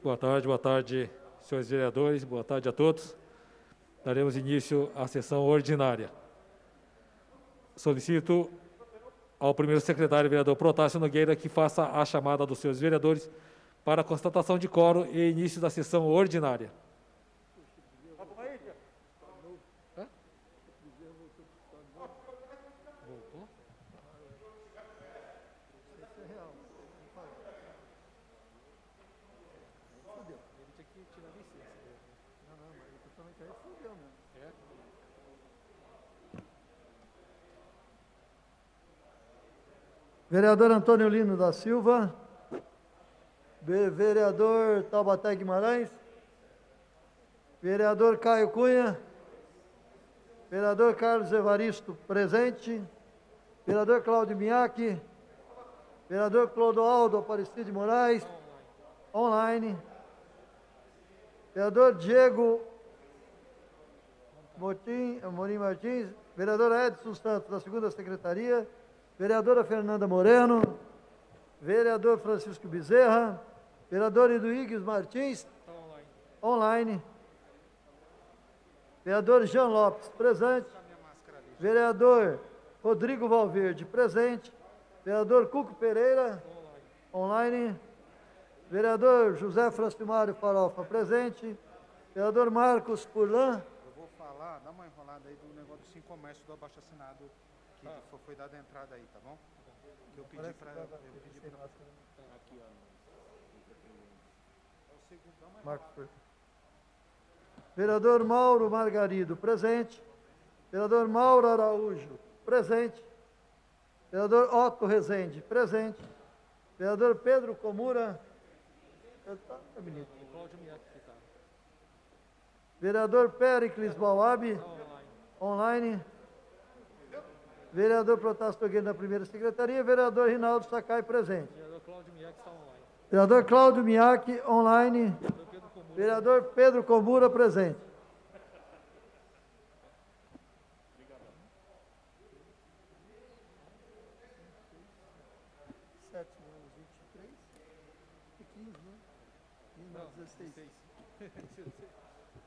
Boa tarde, senhores vereadores, boa tarde a todos. Daremos início à sessão ordinária. Solicito ao primeiro secretário, vereador Protásio Nogueira, que faça a chamada dos senhores vereadores para a constatação de quórum e início da sessão ordinária. Vereador Antônio Lino da Silva, vereador Taubaté Guimarães, vereador Caio Cunha, vereador Carlos Evaristo, presente, vereador Cláudio Miaki, vereador Clodoaldo Aparecido de Moraes, online, vereador Diego Morim Martins, vereador Edson Santos, da segunda secretaria, vereadora Fernanda Moreno, vereador Francisco Bezerra, vereador Eduígues Martins, online, vereador Jean Lopes, presente, vereador Rodrigo Valverde, presente, vereador Cuco Pereira, online, vereador José Francimário Farofa, presente, vereador Marcos Furlan. Eu vou falar, dá uma enrolada aí do negócio do Sim Comércio do abaixo-assinado, que foi dada a entrada aí, tá bom? Que eu pedi para... Aqui, ó. É o segundo, dá uma Marcos. Vereador Mauro Margarido, presente. Vereador Mauro Araújo, presente. Vereador Otto Rezende, presente. Vereador Pedro Comura. Vereador Péricles Bauab, online. Vereador Protásio Nogueira da primeira secretaria. Vereador Rinaldo Sakai, presente. Vereador Cláudio Miaki, online. Vereador Pedro Comura, presente.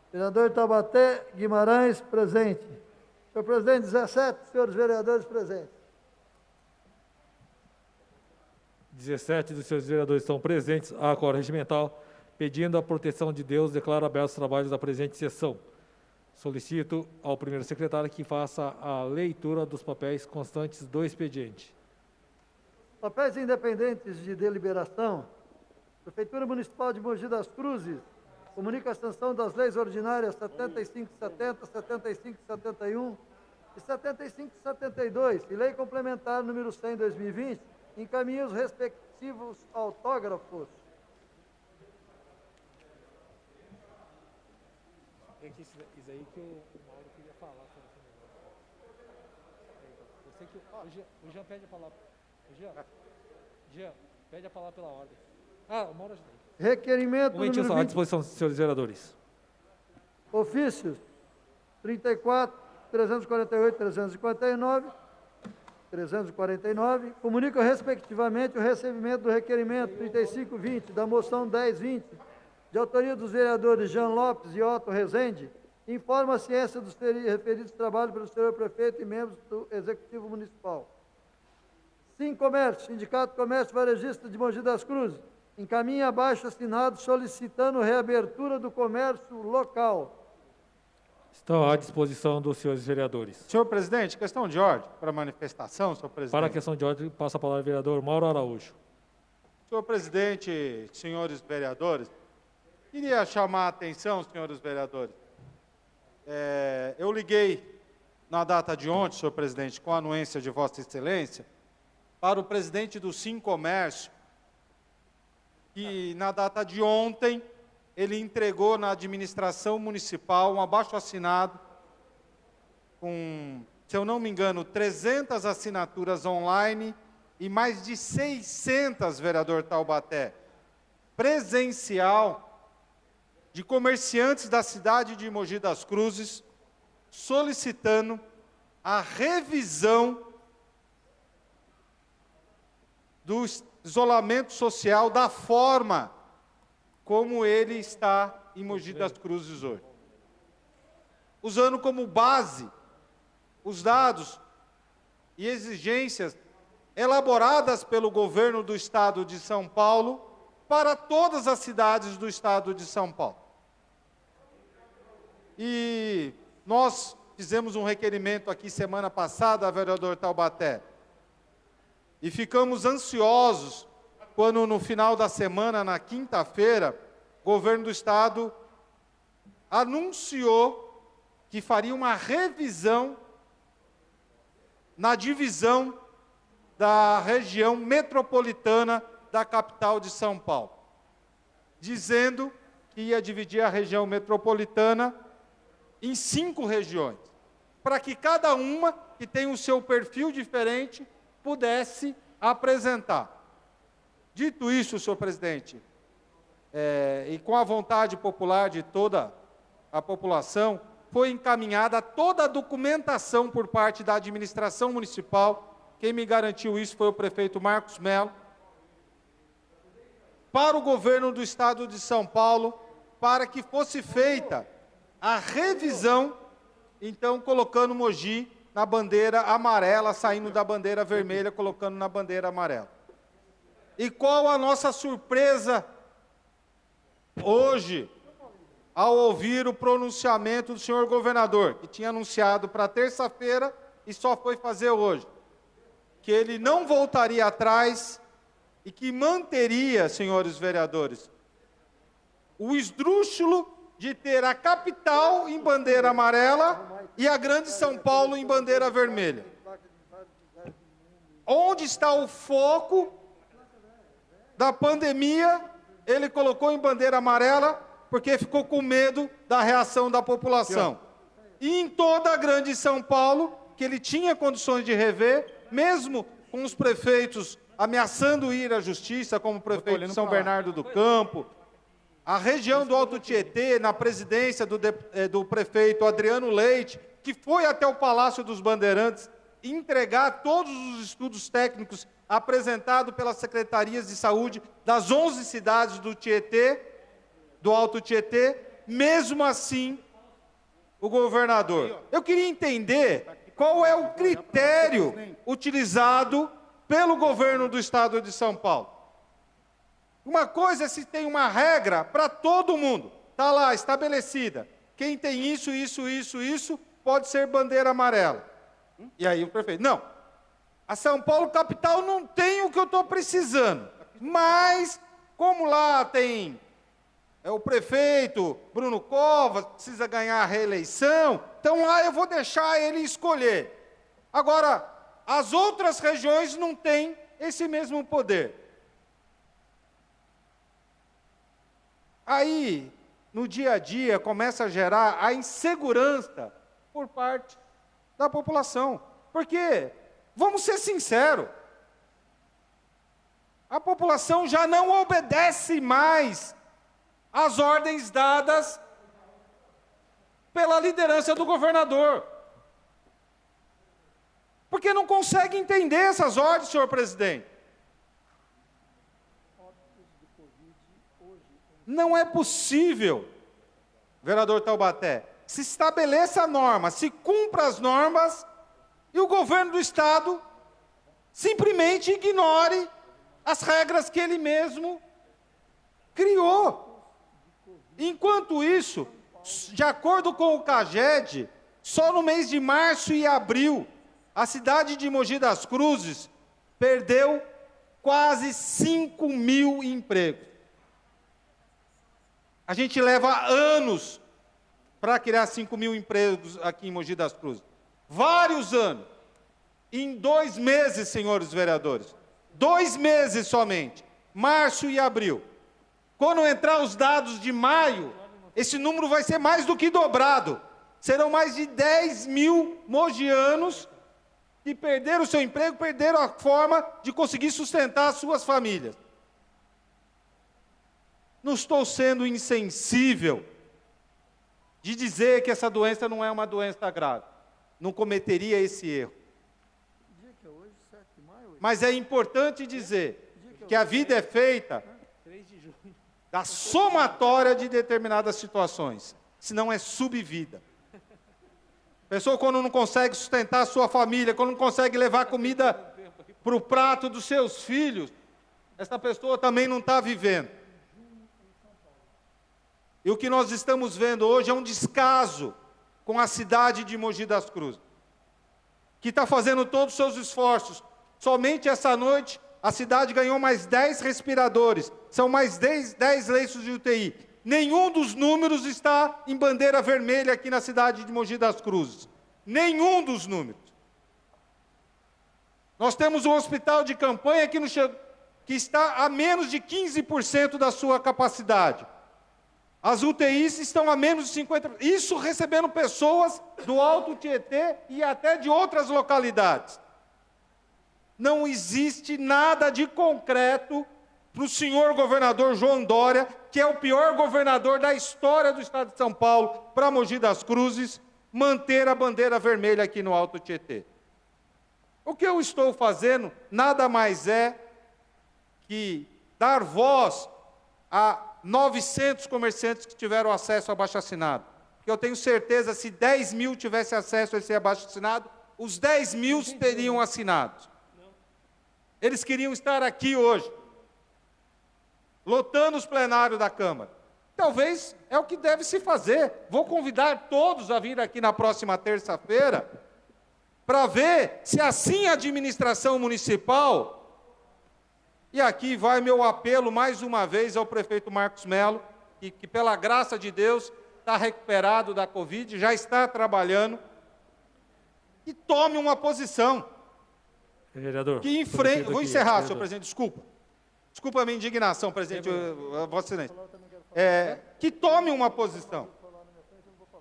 Vereador Taubaté Guimarães, presente. Senhor presidente, 17 senhores vereadores presentes. 17 dos senhores vereadores estão presentes à quórum regimental. Pedindo a proteção de Deus, declaro abertos os trabalhos da presente sessão. Solicito ao primeiro secretário que faça a leitura dos papéis constantes do expediente. Papéis independentes de deliberação. Prefeitura Municipal de Mogi das Cruzes comunica a sanção das leis ordinárias 7570, 7571 e 7572 e lei complementar número 100/2020, encaminha os respectivos autógrafos. Isso aí que o Mauro queria falar sobre esse negócio. Eu sei que o Jean pede a palavra. Jean, pede a palavra pela ordem. O Mauro ajuda aí. Requerimento momentinho número só, à 20. disposição, senhores vereadores. Ofícios 34, 348, 349, comunicam respectivamente o recebimento do requerimento 3520, da moção 1020, de autoria dos vereadores Jean Lopes e Otto Rezende, informa a ciência dos referidos trabalhos pelo senhor prefeito e membros do Executivo Municipal. Sim Comércio, Sindicato Comércio Varejista de Mogi das Cruzes, encaminha abaixo assinado solicitando reabertura do comércio local. Estão à disposição dos senhores vereadores. Senhor presidente, questão de ordem para manifestação, senhor presidente. Para a questão de ordem, passa a palavra ao vereador Mauro Araújo. Senhor presidente, senhores vereadores, queria chamar a atenção, senhores vereadores. Eu liguei na data de ontem, senhor presidente, com a anuência de Vossa Excelência, para o presidente do Sim Comércio, que na data de ontem ele entregou na administração municipal um abaixo-assinado com, se eu não me engano, 300 assinaturas online e mais de 600, vereador Taubaté, presencial, de comerciantes da cidade de Mogi das Cruzes, solicitando a revisão do isolamento social, da forma como ele está em Mogi das Cruzes hoje. Usando como base os dados e exigências elaboradas pelo governo do Estado de São Paulo para todas as cidades do Estado de São Paulo. E nós fizemos um requerimento aqui semana passada, vereador Taubaté, e ficamos ansiosos quando no final da semana, na quinta-feira, o governo do Estado anunciou que faria uma revisão na divisão da região metropolitana da capital de São Paulo, dizendo que ia dividir a região metropolitana em 5 regiões, para que cada uma, que tem o seu perfil diferente, pudesse apresentar. Dito isso, senhor presidente, e com a vontade popular de toda a população, foi encaminhada toda a documentação por parte da administração municipal. Quem me garantiu isso foi o prefeito Marcos Mello, para o governo do Estado de São Paulo, para que fosse feita a revisão, então colocando Mogi na bandeira amarela, saindo da bandeira vermelha, colocando na bandeira amarela. E qual a nossa surpresa hoje, ao ouvir o pronunciamento do senhor governador, que tinha anunciado para terça-feira e só foi fazer hoje, que ele não voltaria atrás e que manteria, senhores vereadores, o esdrúxulo de ter a capital em bandeira amarela e a grande São Paulo em bandeira vermelha. Onde está o foco da pandemia, ele colocou em bandeira amarela, porque ficou com medo da reação da população. E em toda a grande São Paulo, que ele tinha condições de rever, mesmo com os prefeitos ameaçando ir à justiça, como o prefeito de São Bernardo do Campo, a região do Alto Tietê, na presidência do prefeito Adriano Leite, que foi até o Palácio dos Bandeirantes entregar todos os estudos técnicos apresentados pelas secretarias de saúde das 11 cidades do Tietê, do Alto Tietê, mesmo assim, o governador. Eu queria entender qual é o critério utilizado pelo governo do Estado de São Paulo. Uma coisa é se tem uma regra para todo mundo, está lá, estabelecida. Quem tem isso, pode ser bandeira amarela. E aí o prefeito, não, a São Paulo capital não tem o que eu estou precisando, mas como lá tem o prefeito Bruno Covas, precisa ganhar a reeleição, então lá eu vou deixar ele escolher. Agora, as outras regiões não têm esse mesmo poder. Aí, no dia a dia, começa a gerar a insegurança por parte da população. Porque, vamos ser sinceros, a população já não obedece mais às ordens dadas pela liderança do governador. Porque não consegue entender essas ordens, senhor presidente. Não é possível, vereador Taubaté, se estabeleça a norma, se cumpra as normas, e o governo do Estado simplesmente ignore as regras que ele mesmo criou. Enquanto isso, de acordo com o CAGED, só no mês de março e abril, a cidade de Mogi das Cruzes perdeu quase 5 mil empregos. A gente leva anos para criar 5 mil empregos aqui em Mogi das Cruzes. Vários anos. Em 2 meses, senhores vereadores. 2 meses somente. Março e abril. Quando entrar os dados de maio, esse número vai ser mais do que dobrado. Serão mais de 10 mil mogianos que perderam o seu emprego, perderam a forma de conseguir sustentar as suas famílias. Não estou sendo insensível de dizer que essa doença não é uma doença grave. Não cometeria esse erro. Mas é importante dizer que a vida é feita da somatória de determinadas situações, senão é subvida. Pessoa quando não consegue sustentar a sua família, quando não consegue levar comida para o prato dos seus filhos, essa pessoa também não está vivendo. E o que nós estamos vendo hoje é um descaso com a cidade de Mogi das Cruzes, que está fazendo todos os seus esforços. Somente essa noite, a cidade ganhou mais 10 respiradores, são mais 10 leitos de UTI. Nenhum dos números está em bandeira vermelha aqui na cidade de Mogi das Cruzes. Nenhum dos números. Nós temos um hospital de campanha que está a menos de 15% da sua capacidade. As UTIs estão a menos de 50%. Isso recebendo pessoas do Alto Tietê e até de outras localidades. Não existe nada de concreto para o senhor governador João Dória, que é o pior governador da história do estado de São Paulo, para Mogi das Cruzes, manter a bandeira vermelha aqui no Alto Tietê. O que eu estou fazendo nada mais é que dar voz a 900 comerciantes que tiveram acesso ao abaixo-assinado. Porque eu tenho certeza, se 10 mil tivessem acesso a esse abaixo-assinado, os 10 mil teriam assinado. Eles queriam estar aqui hoje, lotando os plenários da Câmara. Talvez é o que deve se fazer. Vou convidar todos a vir aqui na próxima terça-feira, para ver se assim a administração municipal, e aqui vai meu apelo mais uma vez ao prefeito Marcos Melo, que pela graça de Deus está recuperado da Covid, já está trabalhando, e tome uma posição. Vereador. Que enfrente. Vou encerrar, senhor presidente, desculpa. Desculpa a minha indignação, presidente, Vossa Excelência. Que tome uma posição,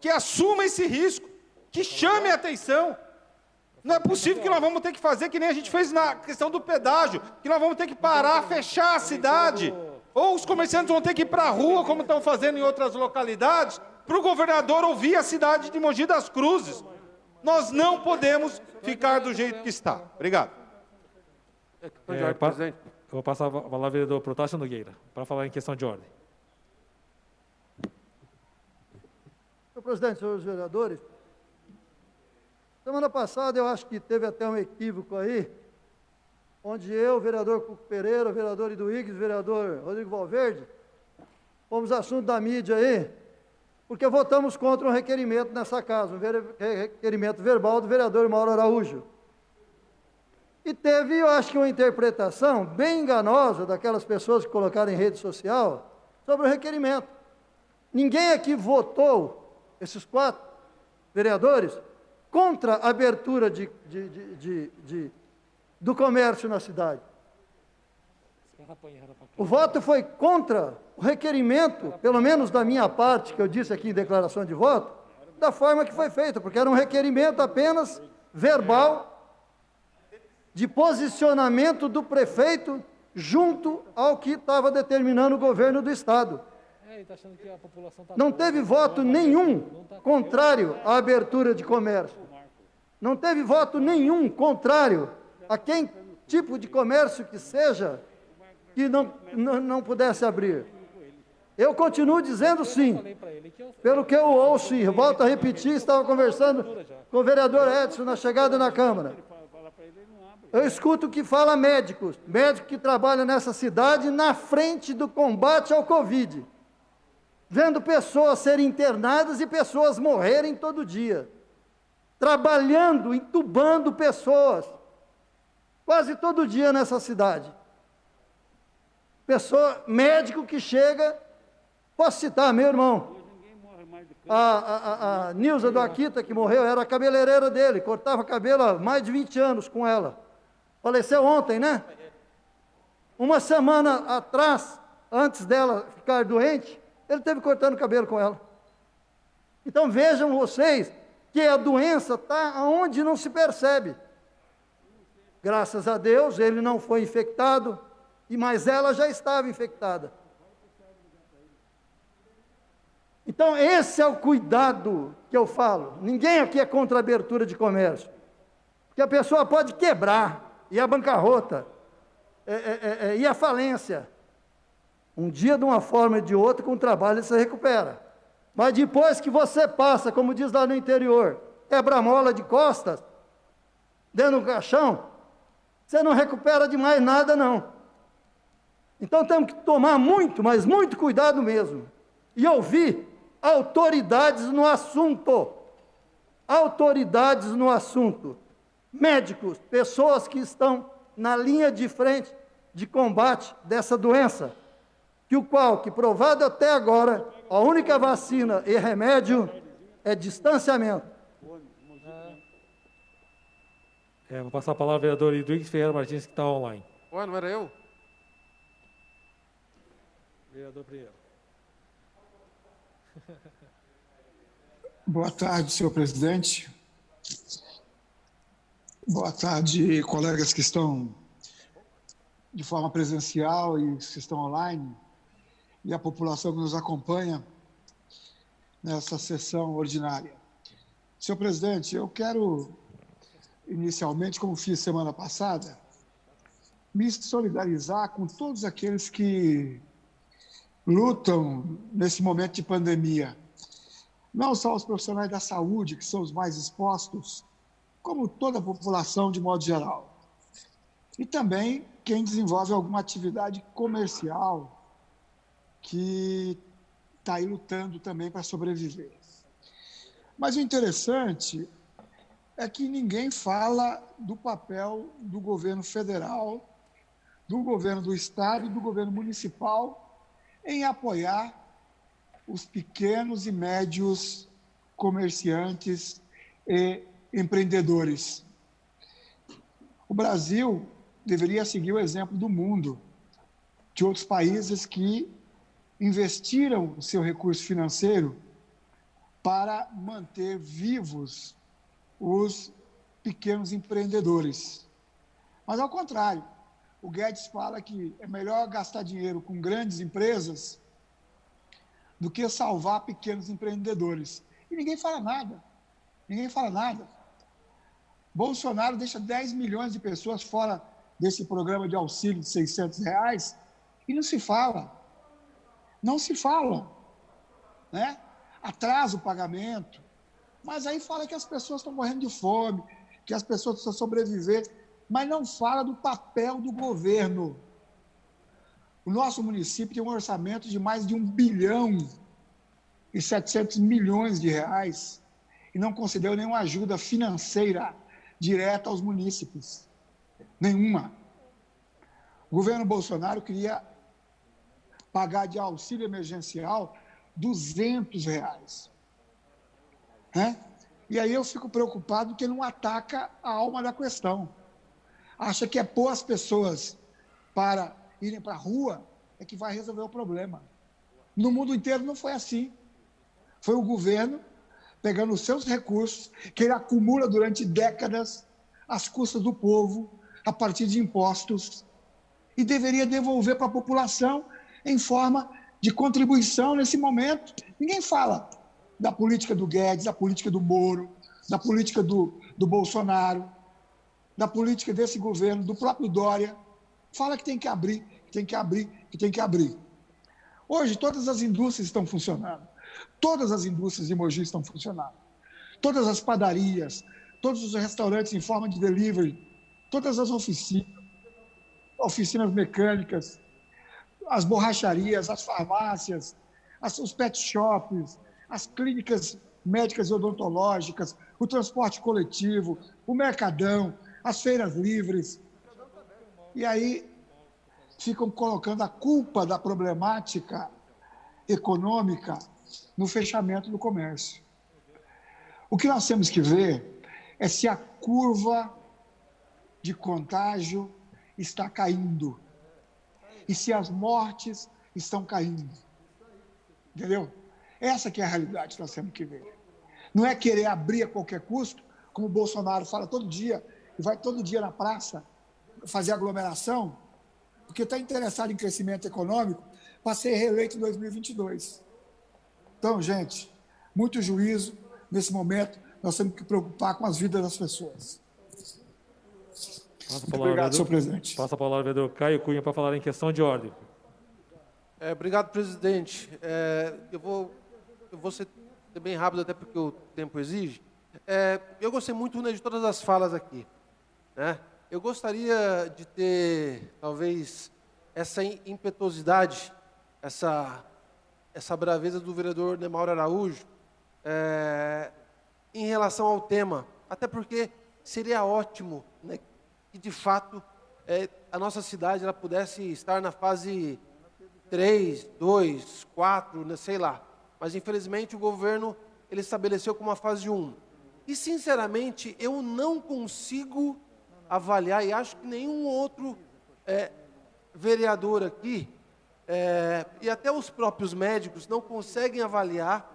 que assuma esse risco, que chame a atenção. Não é possível que nós vamos ter que fazer que nem a gente fez na questão do pedágio, que nós vamos ter que parar, fechar a cidade, ou os comerciantes vão ter que ir para a rua, como estão fazendo em outras localidades, para o governador ouvir a cidade de Mogi das Cruzes. Nós não podemos ficar do jeito que está. Obrigado. Eu vou passar a palavra ao vereador Protásio Nogueira, para falar em questão de ordem. Senhor presidente, senhores vereadores, semana passada eu acho que teve até um equívoco aí, onde eu, vereador Cuco Pereira, vereador Iduígues, vereador Rodrigo Valverde, fomos assunto da mídia aí, porque votamos contra um requerimento nessa casa, um requerimento verbal do vereador Mauro Araújo. E teve, eu acho que uma interpretação bem enganosa daquelas pessoas que colocaram em rede social sobre o requerimento. Ninguém aqui votou, esses 4 vereadores, contra a abertura do comércio na cidade. O voto foi contra o requerimento, pelo menos da minha parte, que eu disse aqui em declaração de voto, da forma que foi feito, porque era um requerimento apenas verbal, de posicionamento do prefeito junto ao que estava determinando o governo do Estado. Não teve voto nenhum contrário à abertura de comércio. Não teve voto nenhum contrário a quem tipo de comércio que seja que não pudesse abrir. Eu continuo dizendo sim. Pelo que eu ouço e volto a repetir, estava conversando com o vereador Edson na chegada na Câmara. Eu escuto que fala médicos que trabalham nessa cidade na frente do combate ao Covid, vendo pessoas serem internadas e pessoas morrerem todo dia, trabalhando, entubando pessoas, quase todo dia nessa cidade. Médico que chega, posso citar, meu irmão, a Nilza do Akita, que morreu, era a cabeleireira dele, cortava cabelo há mais de 20 anos com ela. Faleceu ontem, né? Uma semana atrás, antes dela ficar doente, ele esteve cortando cabelo com ela. Então vejam vocês que a doença está onde não se percebe. Graças a Deus, ele não foi infectado, mas ela já estava infectada. Então esse é o cuidado que eu falo. Ninguém aqui é contra a abertura de comércio. Porque a pessoa pode quebrar, e a bancarrota, e a falência. Um dia, de uma forma e de outra, com o trabalho você recupera. Mas depois que você passa, como diz lá no interior, quebra-mola de costas, dentro do caixão, você não recupera de mais nada, não. Então temos que tomar muito, mas muito cuidado mesmo. E ouvir autoridades no assunto. Autoridades no assunto. Médicos, pessoas que estão na linha de frente de combate dessa doença, que provado até agora, a única vacina e remédio é distanciamento. Vou passar a palavra ao vereador Eduígues Ferreira Martins, que está online. Ué, não era eu? Vereador primeiro. Boa tarde, senhor presidente. Boa tarde, colegas que estão de forma presencial e que estão online, e a população que nos acompanha nessa sessão ordinária. Senhor presidente, eu quero, inicialmente, como fiz semana passada, me solidarizar com todos aqueles que lutam nesse momento de pandemia. Não só os profissionais da saúde, que são os mais expostos, como toda a população de modo geral. E também quem desenvolve alguma atividade comercial que está aí lutando também para sobreviver. Mas o interessante é que ninguém fala do papel do governo federal, do governo do estado e do governo municipal em apoiar os pequenos e médios comerciantes e empreendedores. O Brasil deveria seguir o exemplo do mundo, de outros países que investiram o seu recurso financeiro para manter vivos os pequenos empreendedores. Mas, ao contrário, o Guedes fala que é melhor gastar dinheiro com grandes empresas do que salvar pequenos empreendedores. E ninguém fala nada. Ninguém fala nada. Bolsonaro deixa 10 milhões de pessoas fora desse programa de auxílio de R$600 e não se fala. Não se fala. Né? Atrasa o pagamento. Mas aí fala que as pessoas estão morrendo de fome, que as pessoas precisam sobreviver, mas não fala do papel do governo. O nosso município tem um orçamento de mais de R$1 bilhão e 700 milhões de reais e não concedeu nenhuma ajuda financeira direta aos munícipes. Nenhuma. O governo Bolsonaro queria pagar de auxílio emergencial R$200. Né? E aí eu fico preocupado que não ataca a alma da questão. Acha que é pôr as pessoas para irem para a rua é que vai resolver o problema. No mundo inteiro não foi assim. Foi o governo pegando os seus recursos, que ele acumula durante décadas, às custas do povo, a partir de impostos, e deveria devolver para a população em forma de contribuição nesse momento. Ninguém fala da política do Guedes, da política do Moro, da política do Bolsonaro, da política desse governo, do próprio Dória. Fala que tem que abrir, que tem que abrir, que tem que abrir. Hoje, todas as indústrias estão funcionando. Todas as indústrias de Mogi estão funcionando. Todas as padarias, todos os restaurantes em forma de delivery, todas as oficinas mecânicas, as borracharias, as farmácias, os pet shops, as clínicas médicas e odontológicas, o transporte coletivo, o mercadão, as feiras livres. E aí ficam colocando a culpa da problemática econômica no fechamento do comércio. O que nós temos que ver é se a curva de contágio está caindo e se as mortes estão caindo. Entendeu? Essa que é a realidade que nós temos que ver. Não é querer abrir a qualquer custo, como o Bolsonaro fala todo dia, e vai todo dia na praça fazer aglomeração, porque está interessado em crescimento econômico para ser reeleito em 2022. Então, gente, muito juízo. Nesse momento, nós temos que preocupar com as vidas das pessoas. Obrigado, senhor presidente. Passa a palavra ao vereador Caio Cunha para falar em questão de ordem. Obrigado, presidente. Eu vou ser bem rápido, até porque o tempo exige. Eu gostei muito, né, de todas as falas aqui, né? Eu gostaria de ter, talvez, essa impetuosidade, essa braveza do vereador Nemauro Araújo em relação ao tema. Até porque seria ótimo, né, que, de fato, a nossa cidade ela pudesse estar na fase 3, 2, 4, né, sei lá. Mas, infelizmente, o governo ele estabeleceu como uma fase 1. E, sinceramente, eu não consigo avaliar, e acho que nenhum outro vereador aqui, e até os próprios médicos, não conseguem avaliar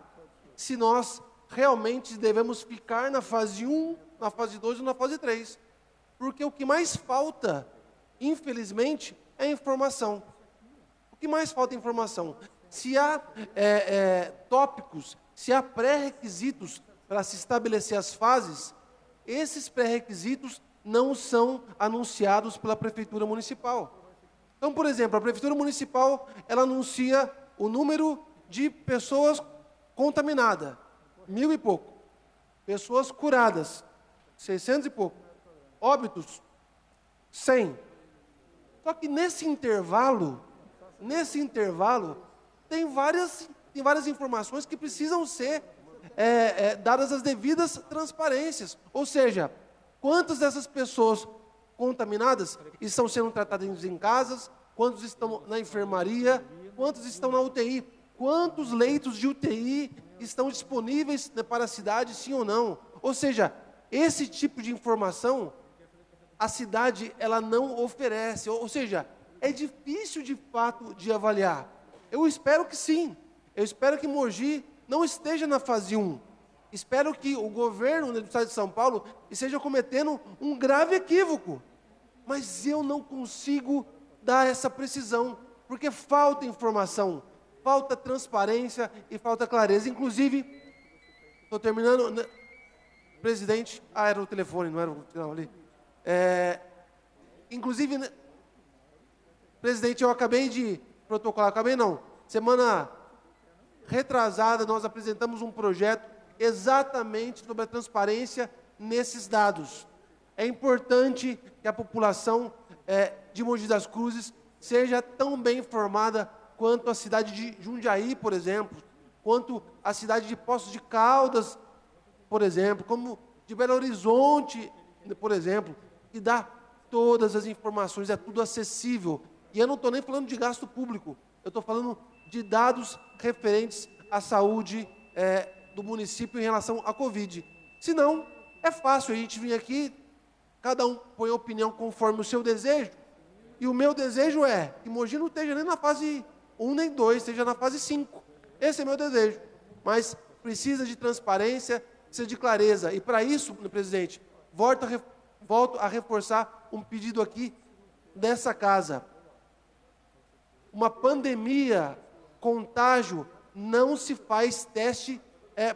se nós realmente devemos ficar na fase 1, na fase 2 ou na fase 3. Porque o que mais falta, infelizmente, é informação. O que mais falta é informação. Se há tópicos, se há pré-requisitos para se estabelecer as fases, esses pré-requisitos não são anunciados pela Prefeitura Municipal. Então, por exemplo, a Prefeitura Municipal, ela anuncia o número de pessoas contaminadas, 1.000 e pouco. Pessoas curadas, 600 e pouco. Óbitos, 100. Só que nesse intervalo, tem várias informações que precisam ser dadas as devidas transparências. Ou seja, quantas dessas pessoas contaminadas estão sendo tratadas em casas, quantos estão na enfermaria, quantos estão na UTI, quantos leitos de UTI estão disponíveis, né, para a cidade, sim ou não. Ou seja, esse tipo de informação, a cidade ela não oferece. Ou seja, é difícil de fato de avaliar. Eu espero que sim. Eu espero que Mogi não esteja na fase 1. Espero que o governo do Estado de São Paulo esteja cometendo um grave equívoco. Mas eu não consigo dar essa precisão, porque falta informação, falta transparência e falta clareza. Inclusive, estou terminando, né, presidente, era o telefone, não era o final ali. Inclusive, né, presidente, eu acabei de protocolar, semana retrasada nós apresentamos um projeto exatamente sobre a transparência nesses dados. É importante que a população de Mogi das Cruzes seja tão bem informada quanto a cidade de Jundiaí, por exemplo, quanto a cidade de Poços de Caldas, por exemplo, como de Belo Horizonte, por exemplo, que dá todas as informações, é tudo acessível. E eu não estou nem falando de gasto público, eu estou falando de dados referentes à saúde do município em relação à Covid. Senão, é fácil a gente vir aqui, cada um põe a opinião conforme o seu desejo, e o meu desejo é que Mogi não esteja nem na fase 1 nem 2, esteja na fase 5. Esse é meu desejo. Mas precisa de transparência, precisa de clareza. E para isso, presidente, volto a reforçar um pedido aqui dessa casa. Uma pandemia, contágio, não se faz teste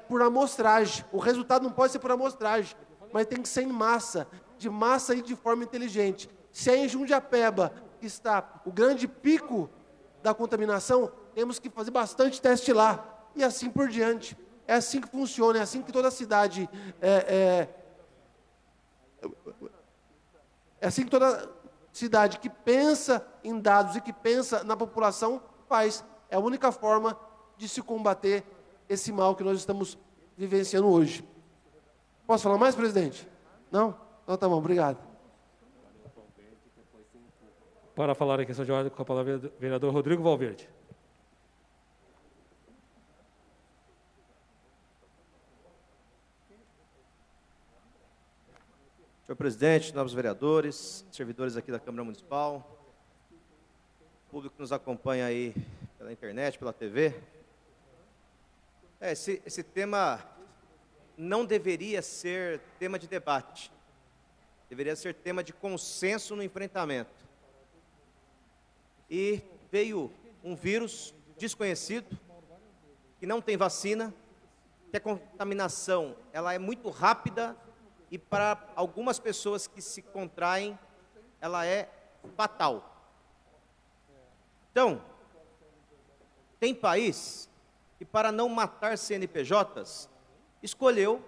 por amostragem. O resultado não pode ser por amostragem, mas tem que ser em massa, de massa e de forma inteligente. Se é em Jundiapeba que está o grande pico da contaminação, temos que fazer bastante teste lá, e assim por diante. É assim que funciona, é assim que toda cidade... É assim que toda cidade que pensa em dados e que pensa na população faz. É a única forma de se combater esse mal que nós estamos vivenciando hoje. Posso falar mais, presidente? Não? Então tá bom, obrigado. Para falar em questão de ordem, com a palavra o vereador Rodrigo Valverde. Senhor presidente, novos vereadores, servidores aqui da Câmara Municipal, público que nos acompanha aí pela internet, pela TV. Esse tema não deveria ser tema de debate, deveria ser tema de consenso no enfrentamento. E veio um vírus desconhecido, que não tem vacina, que a contaminação ela é muito rápida, e para algumas pessoas que se contraem, ela é fatal. Então, Tem país que, para não matar CNPJs, escolheu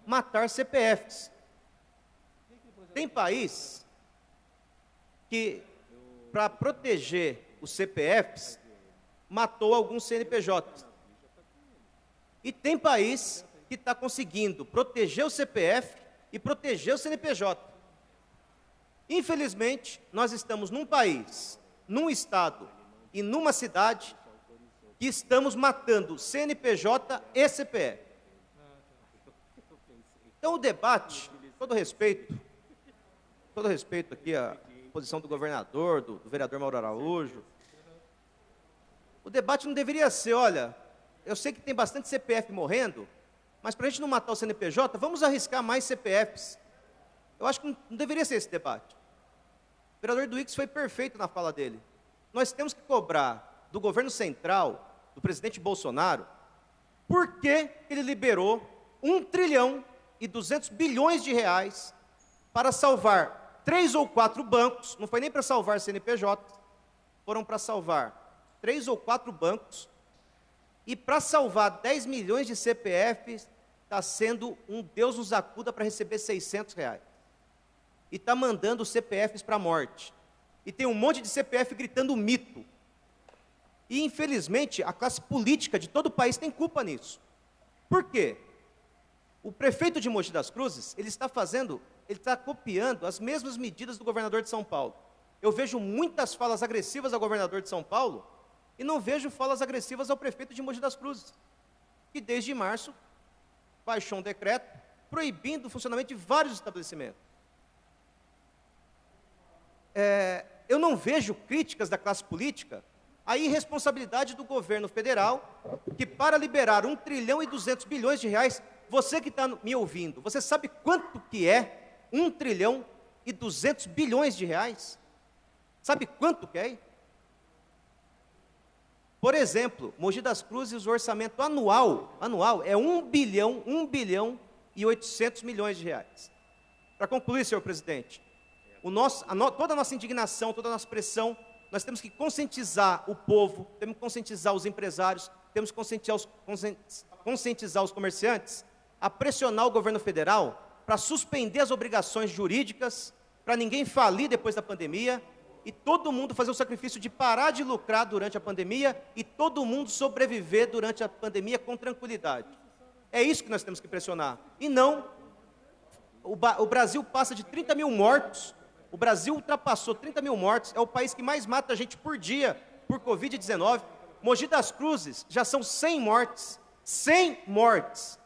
matar CPFs. Tem país que, para proteger os CPFs, matou alguns CNPJs. E tem país que está conseguindo proteger o CPF e proteger o CNPJ. Infelizmente, nós estamos num país, num estado e numa cidade que estamos matando CNPJ e CPF. Então o debate, todo respeito aqui à posição do governador, do vereador Mauro Araújo, o debate não deveria ser, olha, eu sei que tem bastante CPF morrendo, mas para a gente não matar o CNPJ, vamos arriscar mais CPFs. Eu acho que não deveria ser esse debate. O vereador Duígues foi perfeito na fala dele. Nós temos que cobrar do governo central, do presidente Bolsonaro, por que ele liberou 1,2 trilhão de reais para salvar 3 ou 4 bancos, não foi nem para salvar CNPJ, foram para salvar 3 ou 4 bancos, e para salvar 10 milhões de CPFs, está sendo um Deus nos acuda para receber 600 reais. E está mandando os CPFs para a morte. E tem um monte de CPF gritando mito. E, infelizmente, a classe política de todo o país tem culpa nisso. Por quê? O prefeito de Mogi das Cruzes, ele está copiando as mesmas medidas do governador de São Paulo. Eu vejo muitas falas agressivas ao governador de São Paulo e não vejo falas agressivas ao prefeito de Mogi das Cruzes, que desde março baixou um decreto proibindo o funcionamento de vários estabelecimentos. Eu não vejo críticas da classe política à irresponsabilidade do governo federal, que para liberar 1,2 trilhão de reais, você que está me ouvindo, você sabe quanto que é 1,2 trilhão de reais? Sabe quanto que é? Por exemplo, Mogi das Cruzes, o orçamento anual é 1 bilhão e 800 milhões de reais. Para concluir, senhor presidente, toda a nossa indignação, toda a nossa pressão, nós temos que conscientizar o povo, temos que conscientizar os empresários, temos que conscientizar os comerciantes a pressionar o governo federal para suspender as obrigações jurídicas, para ninguém falir depois da pandemia, e todo mundo fazer o sacrifício de parar de lucrar durante a pandemia e todo mundo sobreviver durante a pandemia com tranquilidade. É isso que nós temos que pressionar. E não, o Brasil passa de 30 mil mortos, o Brasil ultrapassou 30 mil mortos, é o país que mais mata gente por dia por Covid-19. Mogi das Cruzes já são 100 mortes, 100 mortes.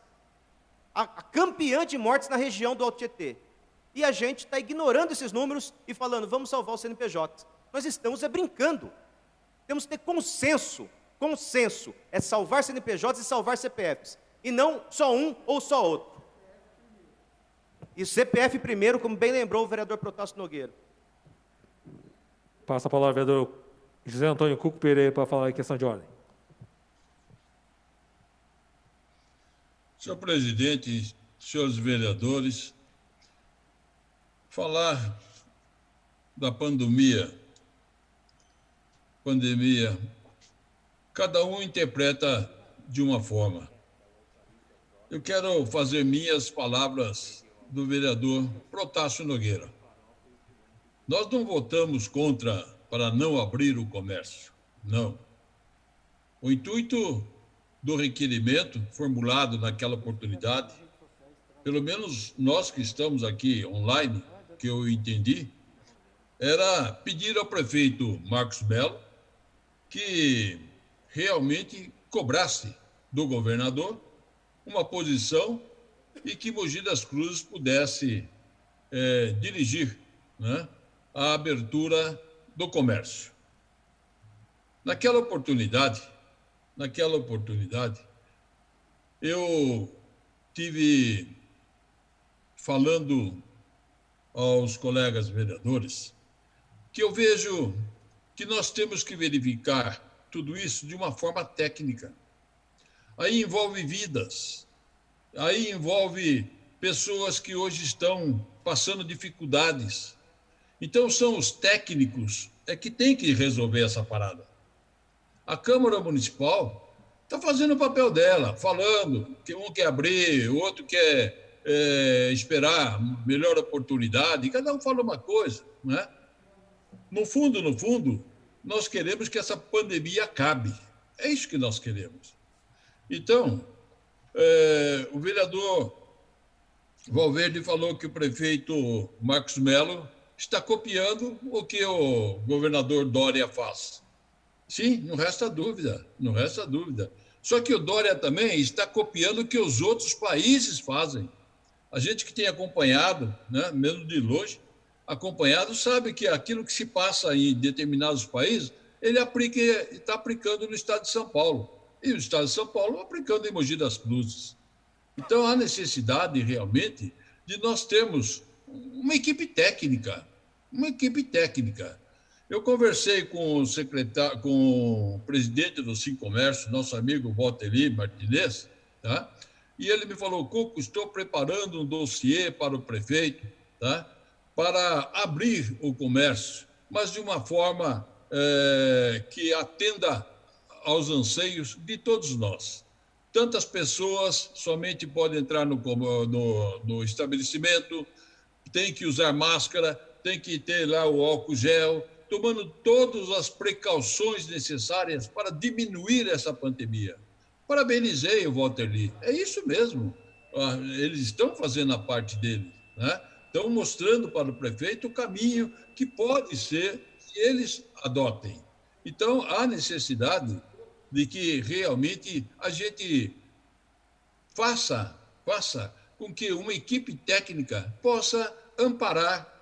A campeã de mortes na região do Alto Tietê. E a gente está ignorando esses números e falando, vamos salvar o CNPJ. Nós estamos brincando. Temos que ter consenso. Consenso é salvar CNPJs e salvar CPFs. E não só um ou só outro. E o CPF primeiro, como bem lembrou o vereador Protásio Nogueira. Passa a palavra ao vereador José Antônio Cuco Pereira para falar em questão de ordem. Senhor presidente, senhores vereadores, falar da pandemia, cada um interpreta de uma forma. Eu quero fazer minhas palavras do vereador Protásio Nogueira. Nós não votamos para não abrir o comércio, não. O intuito do requerimento formulado naquela oportunidade, pelo menos nós que estamos aqui online, que eu entendi, era pedir ao prefeito Marcos Mello que realmente cobrasse do governador uma posição e que Mogi das Cruzes pudesse dirigir, né, a abertura do comércio. Naquela oportunidade, eu tive falando aos colegas vereadores que eu vejo que nós temos que verificar tudo isso de uma forma técnica. Aí envolve vidas, aí envolve pessoas que hoje estão passando dificuldades. Então são os técnicos que têm que resolver essa parada. A Câmara Municipal está fazendo o papel dela, falando que um quer abrir, o outro quer esperar melhor oportunidade, cada um fala uma coisa, né? No fundo, nós queremos que essa pandemia acabe. É isso que nós queremos. Então, o vereador Valverde falou que o prefeito Marcos Melo está copiando o que o governador Dória faz. Sim, não resta dúvida, não resta dúvida. Só que o Dória também está copiando o que os outros países fazem. A gente que tem acompanhado, né, mesmo de longe, acompanhado, sabe que aquilo que se passa em determinados países, ele está aplicando no estado de São Paulo. E o estado de São Paulo aplicando em Mogi das Cruzes. Então, há necessidade, realmente, de nós termos uma equipe técnica. Uma equipe técnica. Eu conversei com o presidente do Sincomércio, nosso amigo Valteri Martinez, tá? E ele me falou: Cuco, estou preparando um dossiê para o prefeito, tá? Para abrir o comércio, mas de uma forma que atenda aos anseios de todos nós. Tantas pessoas somente podem entrar no estabelecimento, tem que usar máscara, tem que ter lá o álcool gel, tomando todas as precauções necessárias para diminuir essa pandemia. Parabenizei o Walter Lee. É isso mesmo. Eles estão fazendo a parte deles, né? Estão mostrando para o prefeito o caminho que pode ser que eles adotem. Então, há necessidade de que realmente a gente faça com que uma equipe técnica possa amparar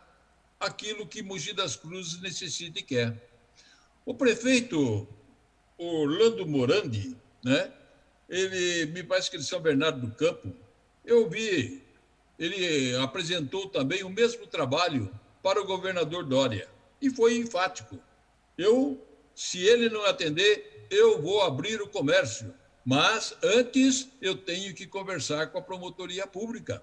aquilo que Mogi das Cruzes necessita e quer. O prefeito Orlando Morandi, né? Ele me parece que é de São Bernardo do Campo. Eu vi, ele apresentou também o mesmo trabalho para o governador Dória e foi enfático. Se ele não atender, eu vou abrir o comércio, mas antes eu tenho que conversar com a promotoria pública.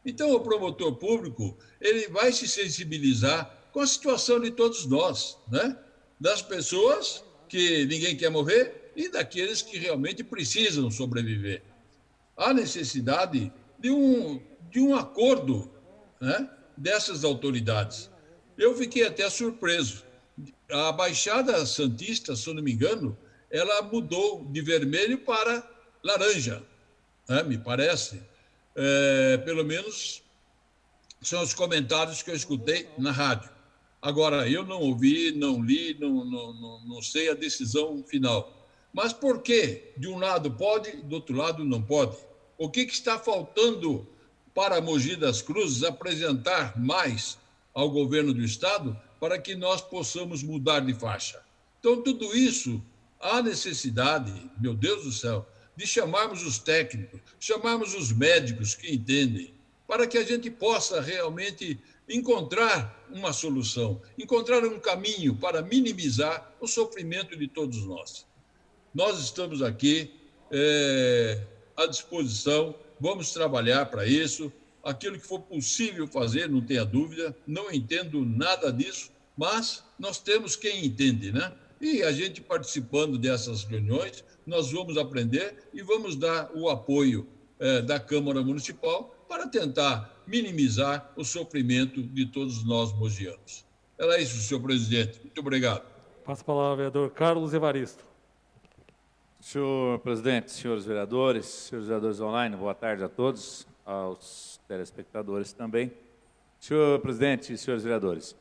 Então, o promotor público, ele vai se sensibilizar com a situação de todos nós, né? Das pessoas que ninguém quer morrer e daqueles que realmente precisam sobreviver. Há necessidade de um acordo, né, dessas autoridades. Eu fiquei até surpreso. A Baixada Santista, se eu não me engano, ela mudou de vermelho para laranja, né, me parece. Pelo menos são os comentários que eu escutei na rádio. Agora, eu não ouvi, não li, não sei a decisão final. Mas por que de um lado pode, do outro lado não pode? O que está faltando para Mogi das Cruzes apresentar mais ao governo do Estado para que nós possamos mudar de faixa? Então, tudo isso, há necessidade, meu Deus do céu, de chamarmos os técnicos, chamarmos os médicos que entendem, para que a gente possa realmente encontrar uma solução, encontrar um caminho para minimizar o sofrimento de todos nós. Nós estamos aqui à disposição, vamos trabalhar para isso, aquilo que for possível fazer, não tenha dúvida, não entendo nada disso, mas nós temos quem entende, né? E a gente participando dessas reuniões, nós vamos aprender e vamos dar o apoio da Câmara Municipal para tentar minimizar o sofrimento de todos nós mogianos. Era isso, senhor presidente. Muito obrigado. Passa a palavra ao vereador Carlos Evaristo. Senhor presidente, senhores vereadores online, boa tarde a todos, aos telespectadores também. Senhor presidente e senhores vereadores,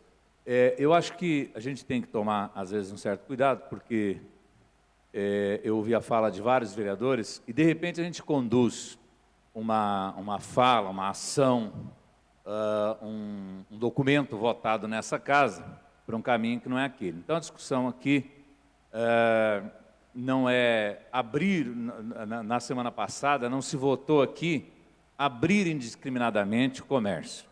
eu acho que a gente tem que tomar, às vezes, um certo cuidado, porque eu ouvi a fala de vários vereadores e, de repente, a gente conduz uma fala, uma ação, um documento votado nessa casa para um caminho que não é aquele. Então, a discussão aqui não é abrir, na semana passada, não se votou aqui abrir indiscriminadamente o comércio.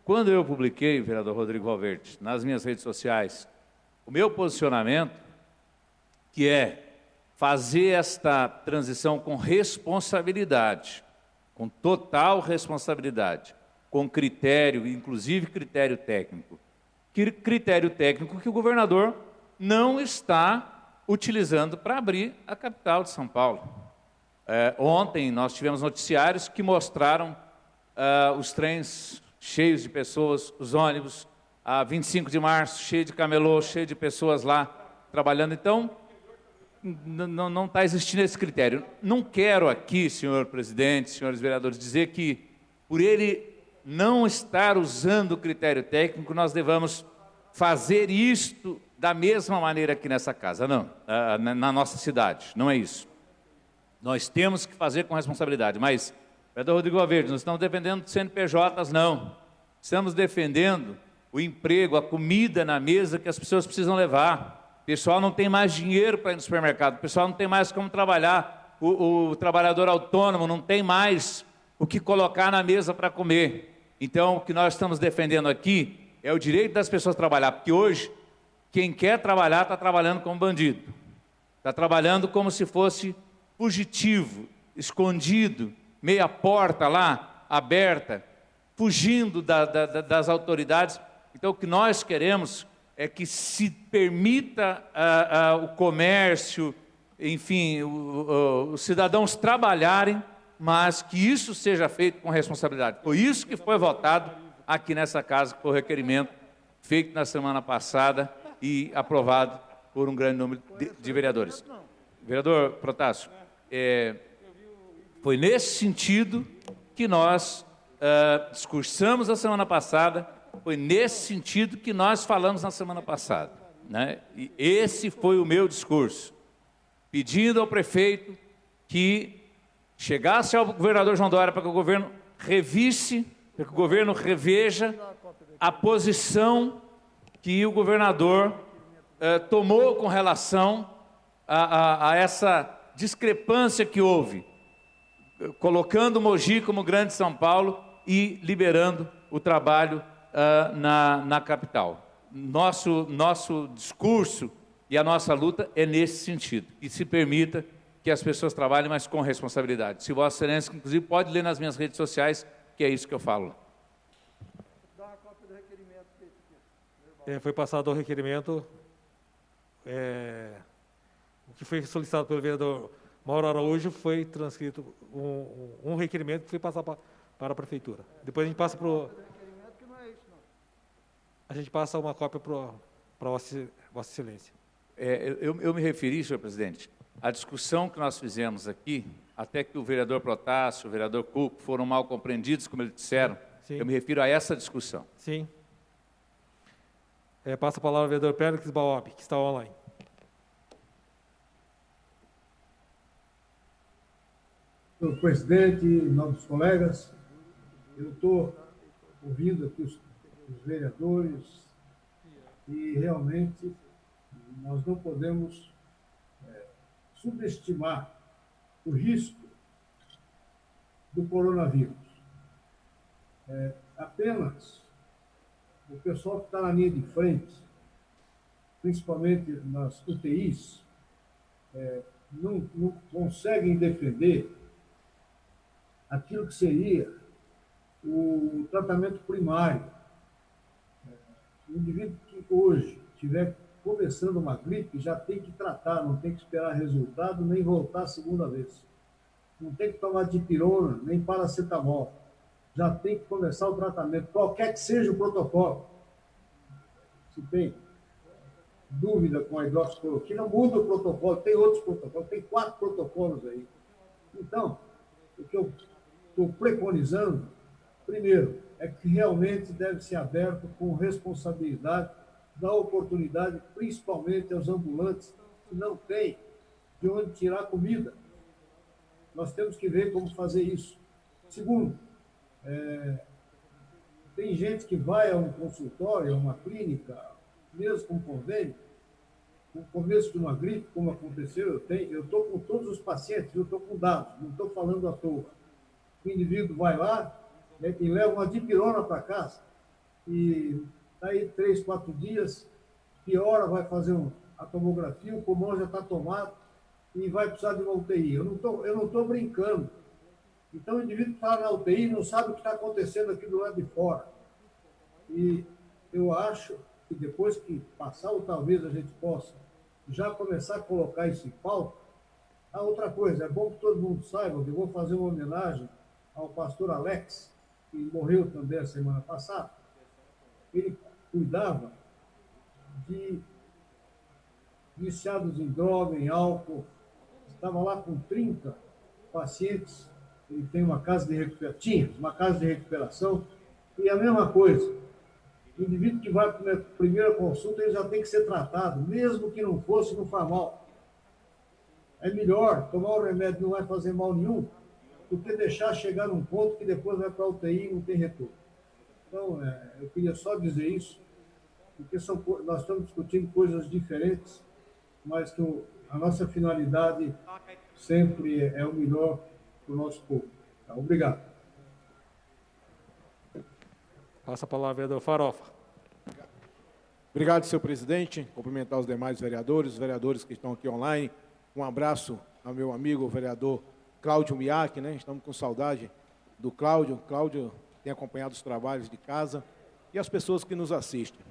Quando eu publiquei, vereador Rodrigo Valverde, nas minhas redes sociais, o meu posicionamento, que é fazer esta transição com responsabilidade, com total responsabilidade, com critério, inclusive critério técnico. Critério técnico que o governador não está utilizando para abrir a capital de São Paulo. Ontem nós tivemos noticiários que mostraram os trens cheios de pessoas, os ônibus, a 25 de março, cheio de camelô, cheio de pessoas lá trabalhando. Então, não está existindo esse critério. Não quero aqui, senhor presidente, senhores vereadores, dizer que, por ele não estar usando o critério técnico, nós devamos fazer isto da mesma maneira aqui nessa casa. Não, na nossa cidade, não é isso. Nós temos que fazer com responsabilidade, mas, vereador Rodrigo Valverde, nós estamos defendendo CNPJs, não. Estamos defendendo o emprego, a comida na mesa que as pessoas precisam levar. O pessoal não tem mais dinheiro para ir no supermercado, o pessoal não tem mais como trabalhar, o trabalhador autônomo não tem mais o que colocar na mesa para comer. Então, o que nós estamos defendendo aqui é o direito das pessoas trabalhar, porque hoje, quem quer trabalhar está trabalhando como bandido, está trabalhando como se fosse fugitivo, escondido, meia porta lá, aberta, fugindo das autoridades. Então, o que nós queremos é que se permita o comércio, enfim, os cidadãos trabalharem, mas que isso seja feito com responsabilidade. Foi isso que foi votado aqui nessa casa, que foi o requerimento feito na semana passada e aprovado por um grande número de vereadores. Vereador Protásio, foi nesse sentido que nós discursamos a semana passada, foi nesse sentido que nós falamos na semana passada, né? E esse foi o meu discurso, pedindo ao prefeito que chegasse ao governador João Dória para que o governo revisse, para que o governo reveja a posição que o governador tomou com relação a essa discrepância que houve, colocando Mogi como Grande São Paulo e liberando o trabalho na capital. Nosso discurso e a nossa luta é nesse sentido, que se permita que as pessoas trabalhem, mas com responsabilidade. Se Vossa Excelência, inclusive, pode ler nas minhas redes sociais, que é isso que eu falo. Foi passado o requerimento, o que foi solicitado pelo vereador Mauro Araújo foi transcrito um requerimento que foi passado para a prefeitura. Depois a gente passa para a gente passa uma cópia para Vossa Excelência. Eu me referi, senhor presidente, à discussão que nós fizemos aqui, até que o vereador Protásio, o vereador Cuco foram mal compreendidos, como eles disseram. Sim. Eu me refiro a essa discussão. Sim. Passa a palavra ao vereador Pérez Baob, que está online. Senhor presidente, novos colegas, eu estou ouvindo aqui os vereadores e realmente nós não podemos subestimar o risco do coronavírus. Apenas o pessoal que está na linha de frente, principalmente nas UTIs, não conseguem defender aquilo que seria o tratamento primário. O indivíduo que hoje estiver começando uma gripe já tem que tratar, não tem que esperar resultado, nem voltar a segunda vez. Não tem que tomar dipirona, nem paracetamol. Já tem que começar o tratamento, qualquer que seja o protocolo. Se tem dúvida com a hidroxicloroquina, muda o protocolo, tem outros protocolos, tem 4 protocolos aí. Então, o que eu estou preconizando, primeiro, é que realmente deve ser aberto com responsabilidade, dar oportunidade, principalmente aos ambulantes que não têm de onde tirar comida. Nós temos que ver como fazer isso. Segundo, tem gente que vai a um consultório, a uma clínica, mesmo com convênio, no começo de uma gripe, como aconteceu, eu estou com todos os pacientes, eu estou com dados, não estou falando à toa. O indivíduo vai lá, né, e leva uma dipirona para casa, e aí 3, 4 dias, piora, vai fazer a tomografia, o pulmão já está tomado e vai precisar de uma UTI. Eu não estou brincando. Então, o indivíduo está na UTI e não sabe o que está acontecendo aqui do lado de fora. E eu acho que depois que passar, ou talvez a gente possa já começar a colocar isso em pauta. A outra coisa, é bom que todo mundo saiba que eu vou fazer uma homenagem ao pastor Alex, que morreu também a semana passada. Ele cuidava de viciados em droga, em álcool. Estava lá com 30 pacientes. Ele tem uma casa de recuperação, uma casa de recuperação. E a mesma coisa, o indivíduo que vai para a primeira consulta, ele já tem que ser tratado, mesmo que não fosse, não faz mal. É melhor tomar o remédio, não vai fazer mal nenhum, do que deixar chegar num ponto que depois vai para a UTI e não tem retorno. Então, eu queria só dizer isso, porque nós estamos discutindo coisas diferentes, mas que a nossa finalidade sempre é o melhor para o nosso povo. Tá? Obrigado. Passa a palavra ao vereador Farofa. Obrigado, senhor presidente. Cumprimentar os demais vereadores, os vereadores que estão aqui online. Um abraço ao meu amigo, o vereador Cláudio Miak, né? Estamos com saudade do Cláudio. Cláudio tem acompanhado os trabalhos de casa e as pessoas que nos assistem.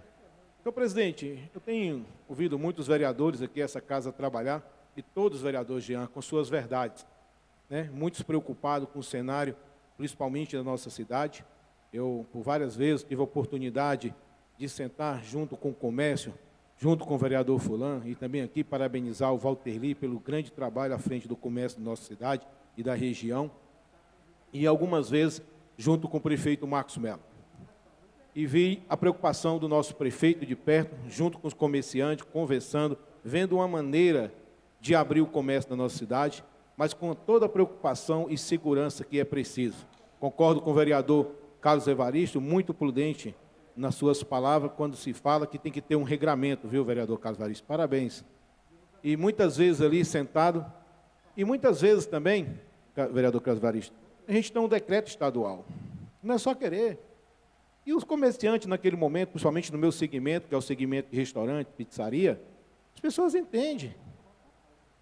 Senhor presidente, eu tenho ouvido muitos vereadores aqui, essa casa, trabalhar, e todos os vereadores, Jean, com suas verdades, né? Muitos preocupados com o cenário, principalmente da nossa cidade. Eu, por várias vezes, tive a oportunidade de sentar junto com o comércio, junto com o vereador Fulan, e também aqui parabenizar o Walter Lee pelo grande trabalho à frente do comércio da nossa cidade e da região, e algumas vezes junto com o prefeito Marcos Melo. E vi a preocupação do nosso prefeito de perto, junto com os comerciantes, conversando, vendo uma maneira de abrir o comércio da nossa cidade, mas com toda a preocupação e segurança que é preciso. Concordo com o vereador Carlos Evaristo, muito prudente nas suas palavras, quando se fala que tem que ter um regramento, viu, vereador Carlos Evaristo? Parabéns. E muitas vezes ali sentado, e muitas vezes também, vereador Carlos Evaristo, a gente tem um decreto estadual. Não é só querer. E os comerciantes, naquele momento, principalmente no meu segmento, que é o segmento de restaurante, pizzaria, as pessoas entendem.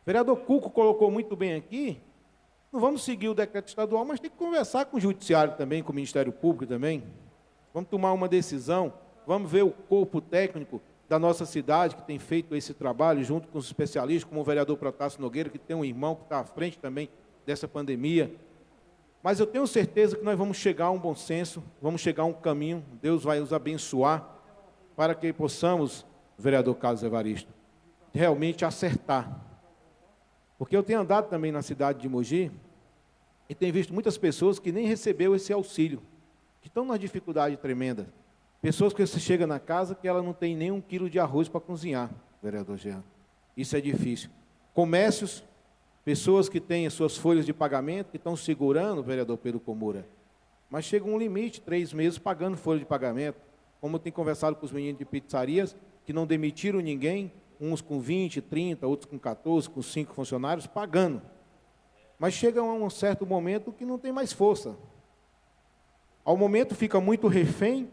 O vereador Cuco colocou muito bem aqui, não vamos seguir o decreto estadual, mas tem que conversar com o judiciário também, com o Ministério Público também. Vamos tomar uma decisão, vamos ver o corpo técnico da nossa cidade, que tem feito esse trabalho, junto com os especialistas, como o vereador Protásio Nogueira, que tem um irmão que está à frente também dessa pandemia. Mas eu tenho certeza que nós vamos chegar a um bom senso, vamos chegar a um caminho, Deus vai nos abençoar, para que possamos, vereador Carlos Evaristo, realmente acertar. Porque eu tenho andado também na cidade de Mogi, e tenho visto muitas pessoas que nem recebeu esse auxílio, que estão numa dificuldade tremenda. Pessoas que você chega na casa que ela não tem nem 1 quilo de arroz para cozinhar, vereador Jean. Isso é difícil. Comércios, pessoas que têm as suas folhas de pagamento, que estão segurando, vereador Pedro Comura. Mas chega um limite, 3 meses pagando folha de pagamento. Como eu tenho conversado com os meninos de pizzarias, que não demitiram ninguém, uns com 20, 30, outros com 14, com 5 funcionários, pagando. Mas chega a um certo momento que não tem mais força. Ao momento fica muito refém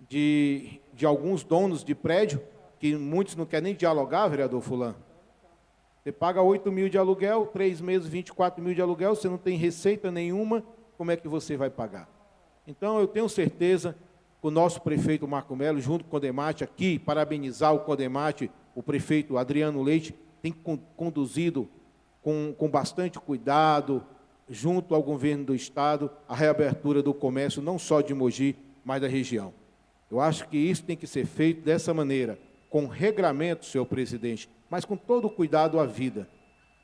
de alguns donos de prédio, que muitos não querem nem dialogar, vereador Fulano. Você paga 8 mil de aluguel, 3 meses, 24 mil de aluguel, você não tem receita nenhuma, como é que você vai pagar? Então, eu tenho certeza que o nosso prefeito Marco Melo, junto com o Codemate, aqui, parabenizar o Codemate, o prefeito Adriano Leite, tem conduzido com bastante cuidado, junto ao governo do Estado, a reabertura do comércio, não só de Mogi, mas da região. Eu acho que isso tem que ser feito dessa maneira, com regramento, senhor presidente, mas com todo o cuidado à vida,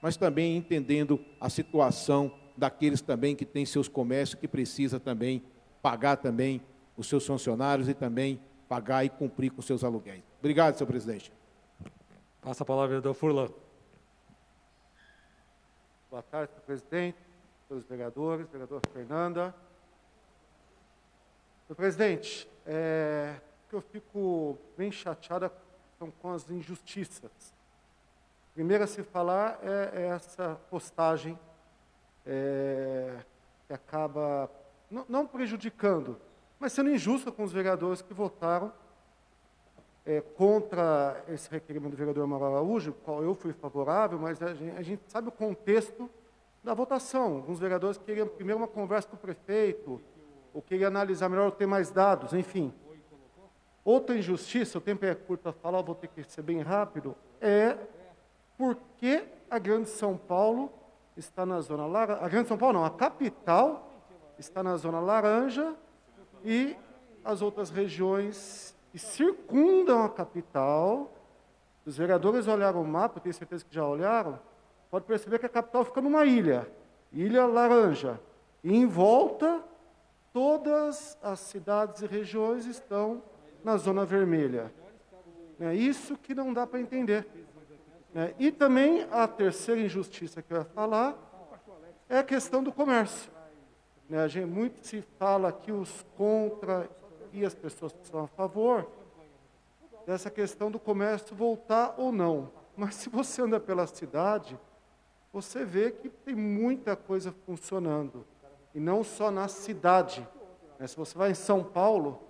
mas também entendendo a situação daqueles também que têm seus comércios, que precisa também pagar também os seus funcionários e também pagar e cumprir com seus aluguéis. Obrigado, senhor presidente. Passa a palavra ao vereador Furlan. Boa tarde, senhor presidente, senhores vereadores, vereadora Fernanda. Senhor presidente, o que eu fico bem chateada são com as injustiças. Primeiro a se falar é essa postagem que acaba não prejudicando, mas sendo injusta com os vereadores que votaram contra esse requerimento do vereador Mauro Araújo, qual eu fui favorável, mas a gente sabe o contexto da votação. Alguns vereadores queriam primeiro uma conversa com o prefeito, ou queriam analisar melhor ou ter mais dados, enfim. Outra injustiça, o tempo é curto para falar, eu vou ter que ser bem rápido, é porque a Grande São Paulo está na zona laranja, a Grande São Paulo não, a capital está na zona laranja e as outras regiões que circundam a capital. Os vereadores olharam o mapa, eu tenho certeza que já olharam, pode perceber que a capital fica numa ilha laranja, e em volta todas as cidades e regiões estão na zona vermelha. É isso que não dá para entender. E também a terceira injustiça que eu ia falar é a questão do comércio. Muito se fala aqui os contra e as pessoas que estão a favor dessa questão do comércio voltar ou não. Mas se você anda pela cidade, você vê que tem muita coisa funcionando. E não só na cidade. Se você vai em São Paulo,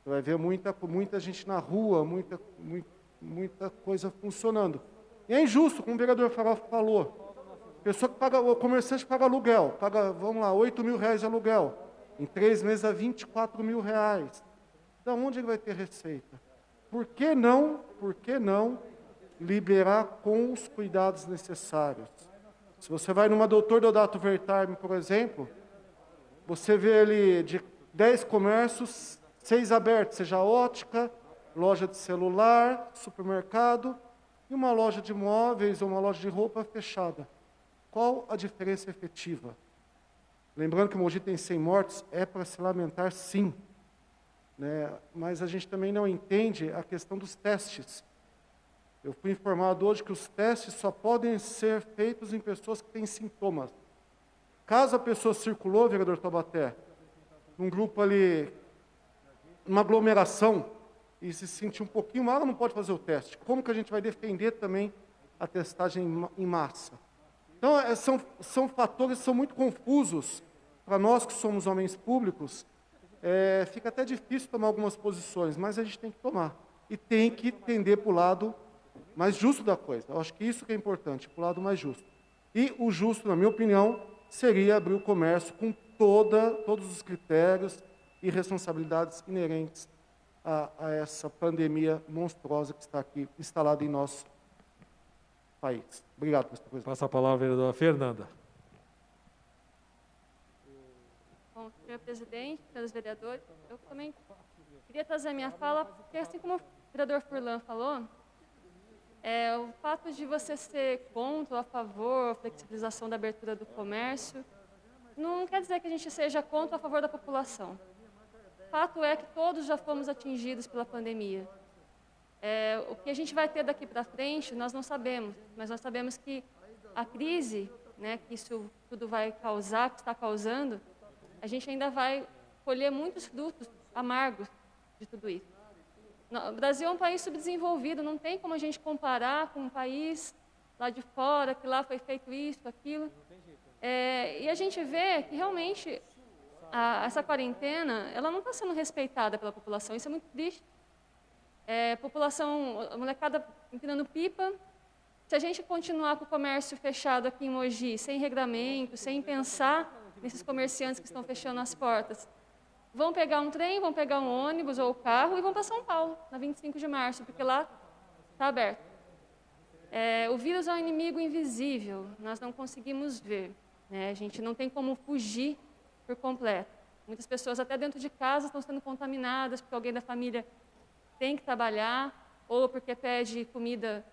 você vai ver muita gente na rua, muita coisa funcionando. E é injusto, como o vereador Farofa falou. Pessoa que paga, o comerciante paga aluguel, paga, vamos lá, R$8.000 de aluguel. Em 3 meses, a R$24.000. Da onde ele vai ter receita? Por que não liberar com os cuidados necessários? Se você vai numa Doutor Deodato Vertarme, por exemplo, você vê ali de 10 comércios, 6 abertos, seja ótica, loja de celular, supermercado, e uma loja de móveis ou uma loja de roupa fechada. Qual a diferença efetiva? Lembrando que Mogi tem 100 mortos, é para se lamentar, sim. Mas a gente também não entende a questão dos testes. Eu fui informado hoje que os testes só podem ser feitos em pessoas que têm sintomas. Caso a pessoa circulou, vereador Taubaté, num grupo ali, uma aglomeração, e se sentir um pouquinho mal, ela não pode fazer o teste. Como que a gente vai defender também a testagem em massa? Então, são fatores que são muito confusos para nós que somos homens públicos. Fica até difícil tomar algumas posições, mas a gente tem que tomar. E tem que tender para o lado mais justo da coisa. Eu acho que isso que é importante, para o lado mais justo. E o justo, na minha opinião, seria abrir o comércio com todos os critérios e responsabilidades inerentes a essa pandemia monstruosa que está aqui instalada em nosso país. Obrigado por essa coisa. Passa a palavra à vereadora Fernanda. Bom, senhor presidente, senhores vereadores, eu também queria trazer a minha fala, porque assim como o vereador Furlan falou, o fato de você ser contra ou a favor da flexibilização da abertura do comércio não quer dizer que a gente seja contra ou a favor da população. O fato é que todos já fomos atingidos pela pandemia. O que a gente vai ter daqui para frente, nós não sabemos, mas nós sabemos que a crise, que isso tudo vai causar, que está causando, a gente ainda vai colher muitos frutos amargos de tudo isso. O Brasil é um país subdesenvolvido, não tem como a gente comparar com um país lá de fora, que lá foi feito isso, aquilo. E a gente vê que realmente essa quarentena, ela não está sendo respeitada pela população, isso é muito triste. A molecada empinando pipa. Se a gente continuar com o comércio fechado aqui em Mogi, sem regramento, sem pensar nesses comerciantes que estão fechando as portas, vão pegar um trem, vão pegar um ônibus ou carro e vão para São Paulo, na 25 de março, porque lá está aberto. O vírus é um inimigo invisível, nós não conseguimos ver. A gente não tem como fugir por completo. Muitas pessoas, até dentro de casa, estão sendo contaminadas porque alguém da família tem que trabalhar ou porque pede comida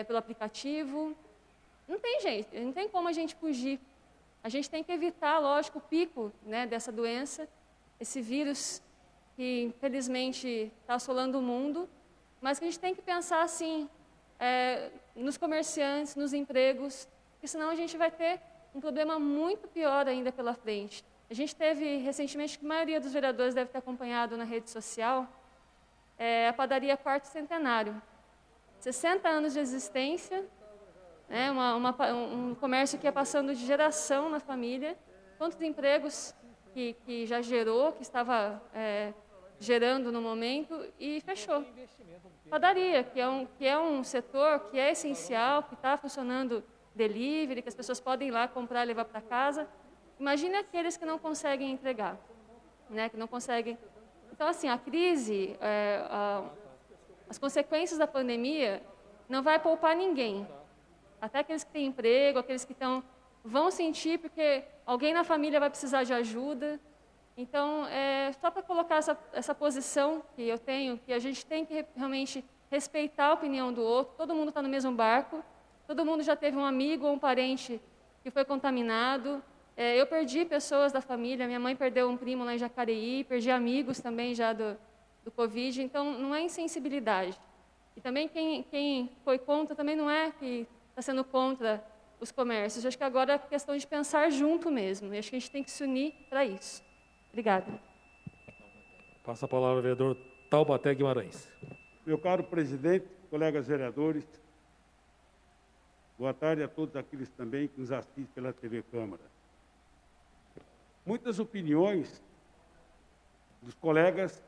pelo aplicativo. Não tem jeito, não tem como a gente fugir. A gente tem que evitar, lógico, o pico dessa doença, esse vírus que, infelizmente, está assolando o mundo, mas que a gente tem que pensar, assim, nos comerciantes, nos empregos, porque senão a gente vai ter um problema muito pior ainda pela frente. A gente teve, recentemente, que a maioria dos vereadores deve ter acompanhado na rede social, a padaria Quarto Centenário. 60 anos de existência, um comércio que ia passando de geração na família, quantos empregos que já gerou, que estava gerando no momento, e fechou. Padaria, que é um setor que é essencial, que está funcionando delivery, que as pessoas podem ir lá comprar e levar para casa. Imagine aqueles que não conseguem entregar, que não conseguem Então, assim, a crise, as consequências da pandemia não vai poupar ninguém. Até aqueles que têm emprego, aqueles que vão sentir, porque alguém na família vai precisar de ajuda. Então, só para colocar essa posição que eu tenho, que a gente tem que realmente respeitar a opinião do outro, todo mundo está no mesmo barco, todo mundo já teve um amigo ou um parente que foi contaminado. Eu perdi pessoas da família, minha mãe perdeu um primo lá em Jacareí, perdi amigos também já do Covid, então não é insensibilidade. E também quem foi contra também não é que está sendo contra os comércios. Eu acho que agora é questão de pensar junto mesmo, e acho que a gente tem que se unir para isso. Obrigada. Passa a palavra ao vereador Taubaté Guimarães. Meu caro presidente, colegas vereadores, boa tarde a todos aqueles também que nos assistem pela TV Câmara. Muitas opiniões dos colegas,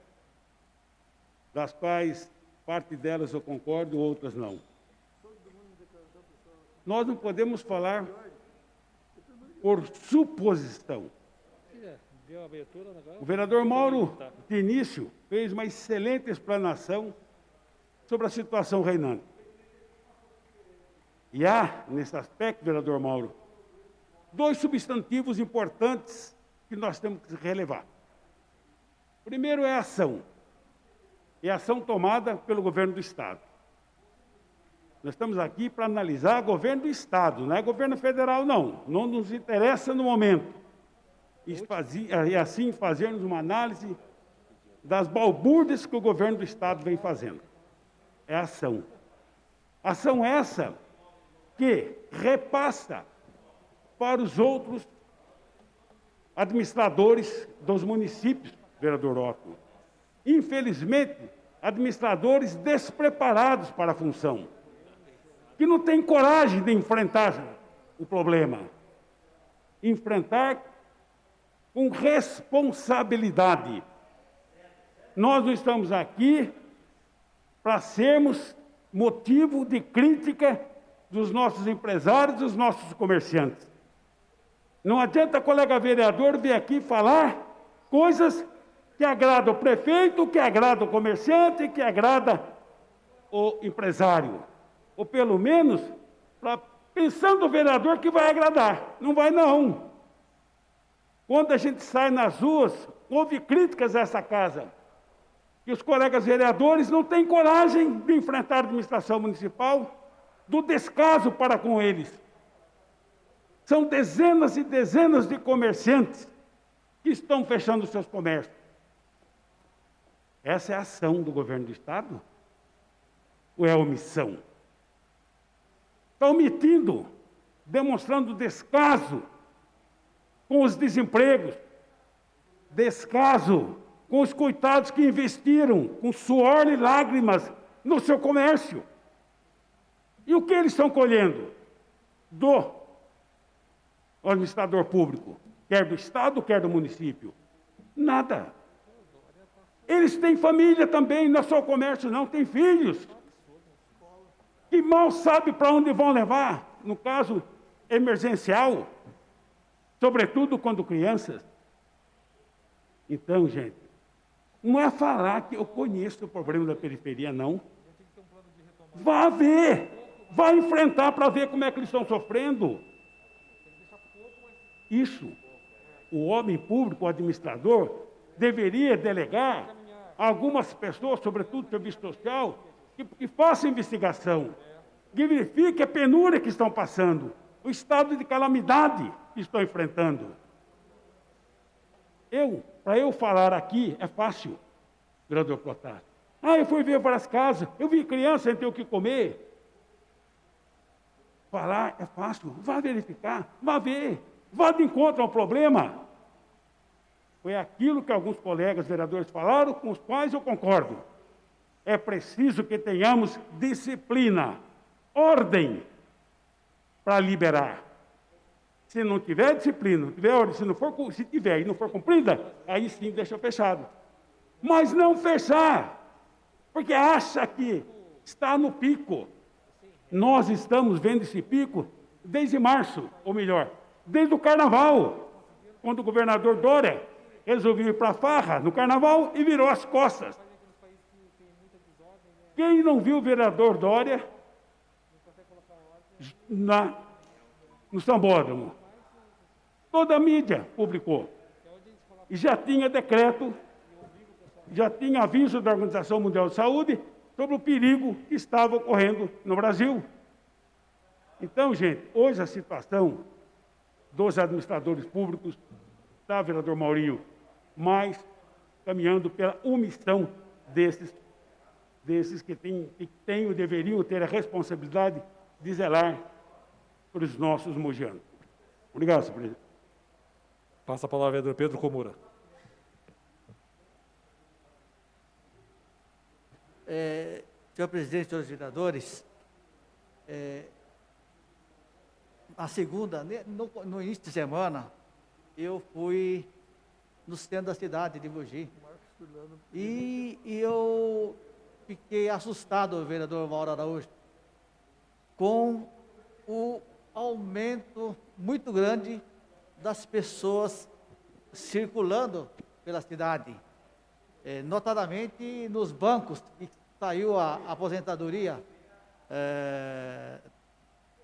das quais parte delas eu concordo, outras não. Nós não podemos falar por suposição. O vereador Mauro, de início, fez uma excelente explanação sobre a situação reinante. E há, nesse aspecto, vereador Mauro, dois substantivos importantes que nós temos que relevar. Primeiro é a ação. É a ação tomada pelo governo do Estado. Nós estamos aqui para analisar o governo do Estado, não é governo federal, não. Não nos interessa no momento. E assim fazermos uma análise das balbúrdias que o governo do Estado vem fazendo. É ação. Ação essa que repassa para os outros administradores dos municípios, vereador Otto. Infelizmente, administradores despreparados para a função, que não têm coragem de enfrentar o problema. Enfrentar com responsabilidade. Nós não estamos aqui para sermos motivo de crítica dos nossos empresários, dos nossos comerciantes. Não adianta, colega vereador, vir aqui falar coisas que agradam o prefeito, que agradam o comerciante, que agrada o empresário. Ou pelo menos, pensando o vereador que vai agradar. Não vai, não. Quando a gente sai nas ruas, houve críticas a essa casa, que os colegas vereadores não têm coragem de enfrentar a administração municipal, do descaso para com eles. São dezenas e dezenas de comerciantes que estão fechando seus comércios. Essa é a ação do governo do Estado? Ou é a omissão? Está omitindo, demonstrando descaso com os desempregos, descaso com os coitados que investiram com suor e lágrimas no seu comércio. E o que eles estão colhendo? Do administrador público, quer do Estado, quer do município. Nada. Eles têm família também, não é só o comércio, não, tem filhos. Que mal sabe para onde vão levar, no caso emergencial, sobretudo quando crianças. Então, gente, não é falar que eu conheço o problema da periferia, não. Vá ver, vá enfrentar para ver como é que eles estão sofrendo. Isso, o homem público, o administrador, deveria delegar a algumas pessoas, sobretudo o serviço social, que façam investigação, que verifiquem a penúria que estão passando, o estado de calamidade que estão enfrentando. Para eu falar aqui, é fácil, vereador Protásio. Eu fui ver várias casas, eu vi criança sem ter o que comer. Falar é fácil, vá verificar, vá ver, vá de encontro ao problema. Foi aquilo que alguns colegas vereadores falaram, com os quais eu concordo. É preciso que tenhamos disciplina, ordem para liberar. Se não tiver disciplina, não tiver ordem, se tiver e não for cumprida, aí sim deixa fechado. Mas não fechar, porque acha que está no pico. Nós estamos vendo esse pico desde março, ou melhor, desde o Carnaval, quando o governador Dória resolveu ir para a farra no carnaval e virou as costas. Quem não viu o vereador Dória no Sambódromo? Toda a mídia publicou. E já tinha decreto, já tinha aviso da Organização Mundial de Saúde sobre o perigo que estava ocorrendo no Brasil. Então, gente, hoje a situação dos administradores públicos, tá, vereador Maurinho, mas caminhando pela omissão desses que têm ou deveriam ter a responsabilidade de zelar por os nossos mogianos. Obrigado, senhor presidente. Passa a palavra ao vereador Pedro Komura. Senhor presidente, senhores vereadores, a segunda, no início de semana, eu fui no centro da cidade de Mogi e eu fiquei assustado, vereador Mauro Araújo, com o aumento muito grande das pessoas circulando pela cidade, notadamente nos bancos, que saiu a aposentadoria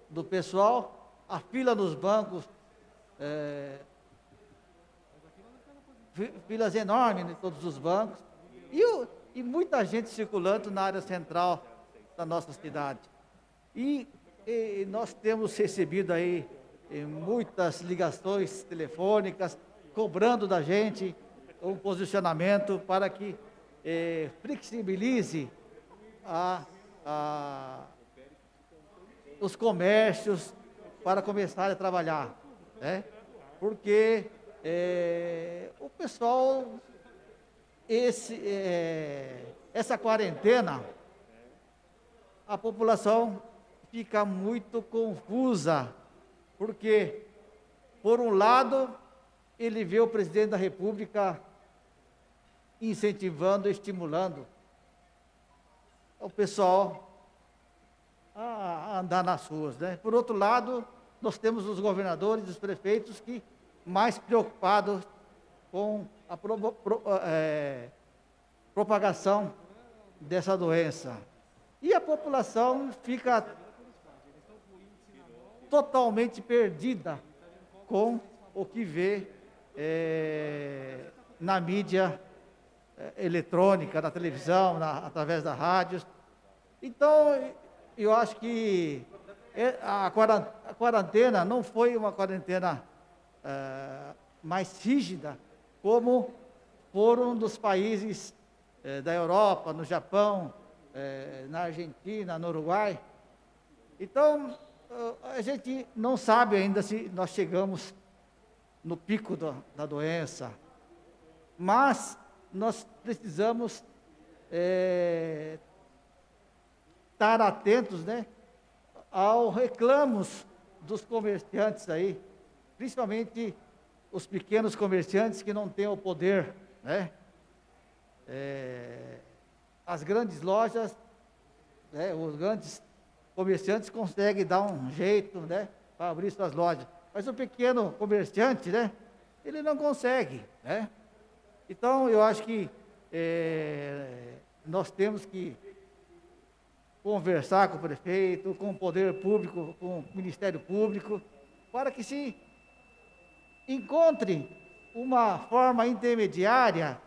do pessoal, a fila nos bancos, filas enormes em todos os bancos, e muita gente circulando na área central da nossa cidade. E nós temos recebido aí muitas ligações telefônicas, cobrando da gente um posicionamento para que flexibilize os comércios para começar a trabalhar, né? Porque o pessoal, essa quarentena, a população fica muito confusa, porque, por um lado, ele vê o presidente da República incentivando, estimulando o pessoal a andar nas ruas, né? Por outro lado, nós temos os governadores e os prefeitos que mais preocupados com a propagação dessa doença. E a população fica totalmente perdida com o que vê na mídia eletrônica, na televisão, através das rádios. Então, eu acho que a quarentena não foi uma quarentena mais rígida, como foram dos países da Europa, no Japão, na Argentina, no Uruguai. Então, a gente não sabe ainda se nós chegamos no pico da doença, mas nós precisamos estar atentos, né, aos reclamos dos comerciantes aí, principalmente os pequenos comerciantes que não têm o poder, né? As grandes lojas, né, os grandes comerciantes conseguem dar um jeito, né, para abrir suas lojas, mas o pequeno comerciante, né, ele não consegue, né? Então, eu acho que nós temos que conversar com o prefeito, com o poder público, com o Ministério Público, para que se encontre uma forma intermediária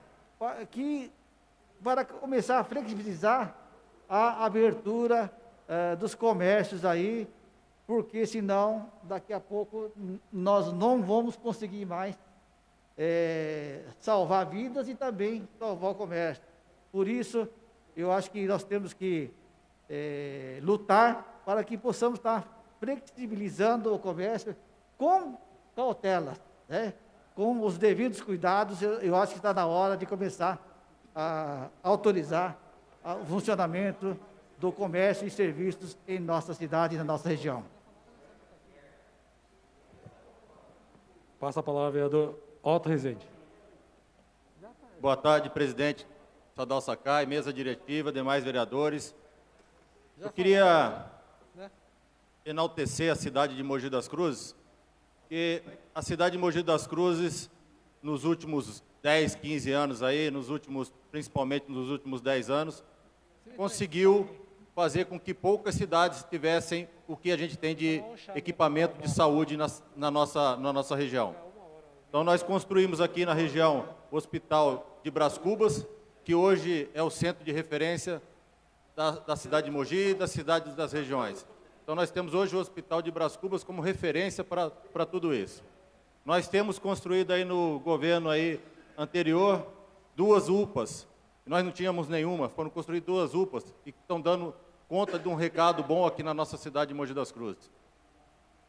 para começar a flexibilizar a abertura dos comércios aí, porque senão, daqui a pouco, nós não vamos conseguir mais salvar vidas e também salvar o comércio. Por isso, eu acho que nós temos que lutar para que possamos estar flexibilizando o comércio com cautela, né? Com os devidos cuidados. Eu acho que está na hora de começar a autorizar o funcionamento do comércio e serviços em nossa cidade e na nossa região. Passa a palavra ao vereador Otto Rezende. Boa tarde, presidente Sadal Sakai, mesa diretiva, demais vereadores. Eu queria enaltecer a cidade de Mogi das Cruzes, porque a cidade de Mogi das Cruzes, nos últimos 10, 15 anos aí, principalmente nos últimos 10 anos, conseguiu fazer com que poucas cidades tivessem o que a gente tem de equipamento de saúde na nossa região. Então, nós construímos aqui na região o Hospital de Brás Cubas, que hoje é o centro de referência da cidade de Mogi e das cidades das regiões. Então, nós temos hoje o Hospital de Brás Cubas como referência para tudo isso. Nós temos construído aí no governo aí anterior 2 UPAs. Nós não tínhamos nenhuma, foram construídas 2 UPAs e estão dando conta de um recado bom aqui na nossa cidade de Mogi das Cruzes.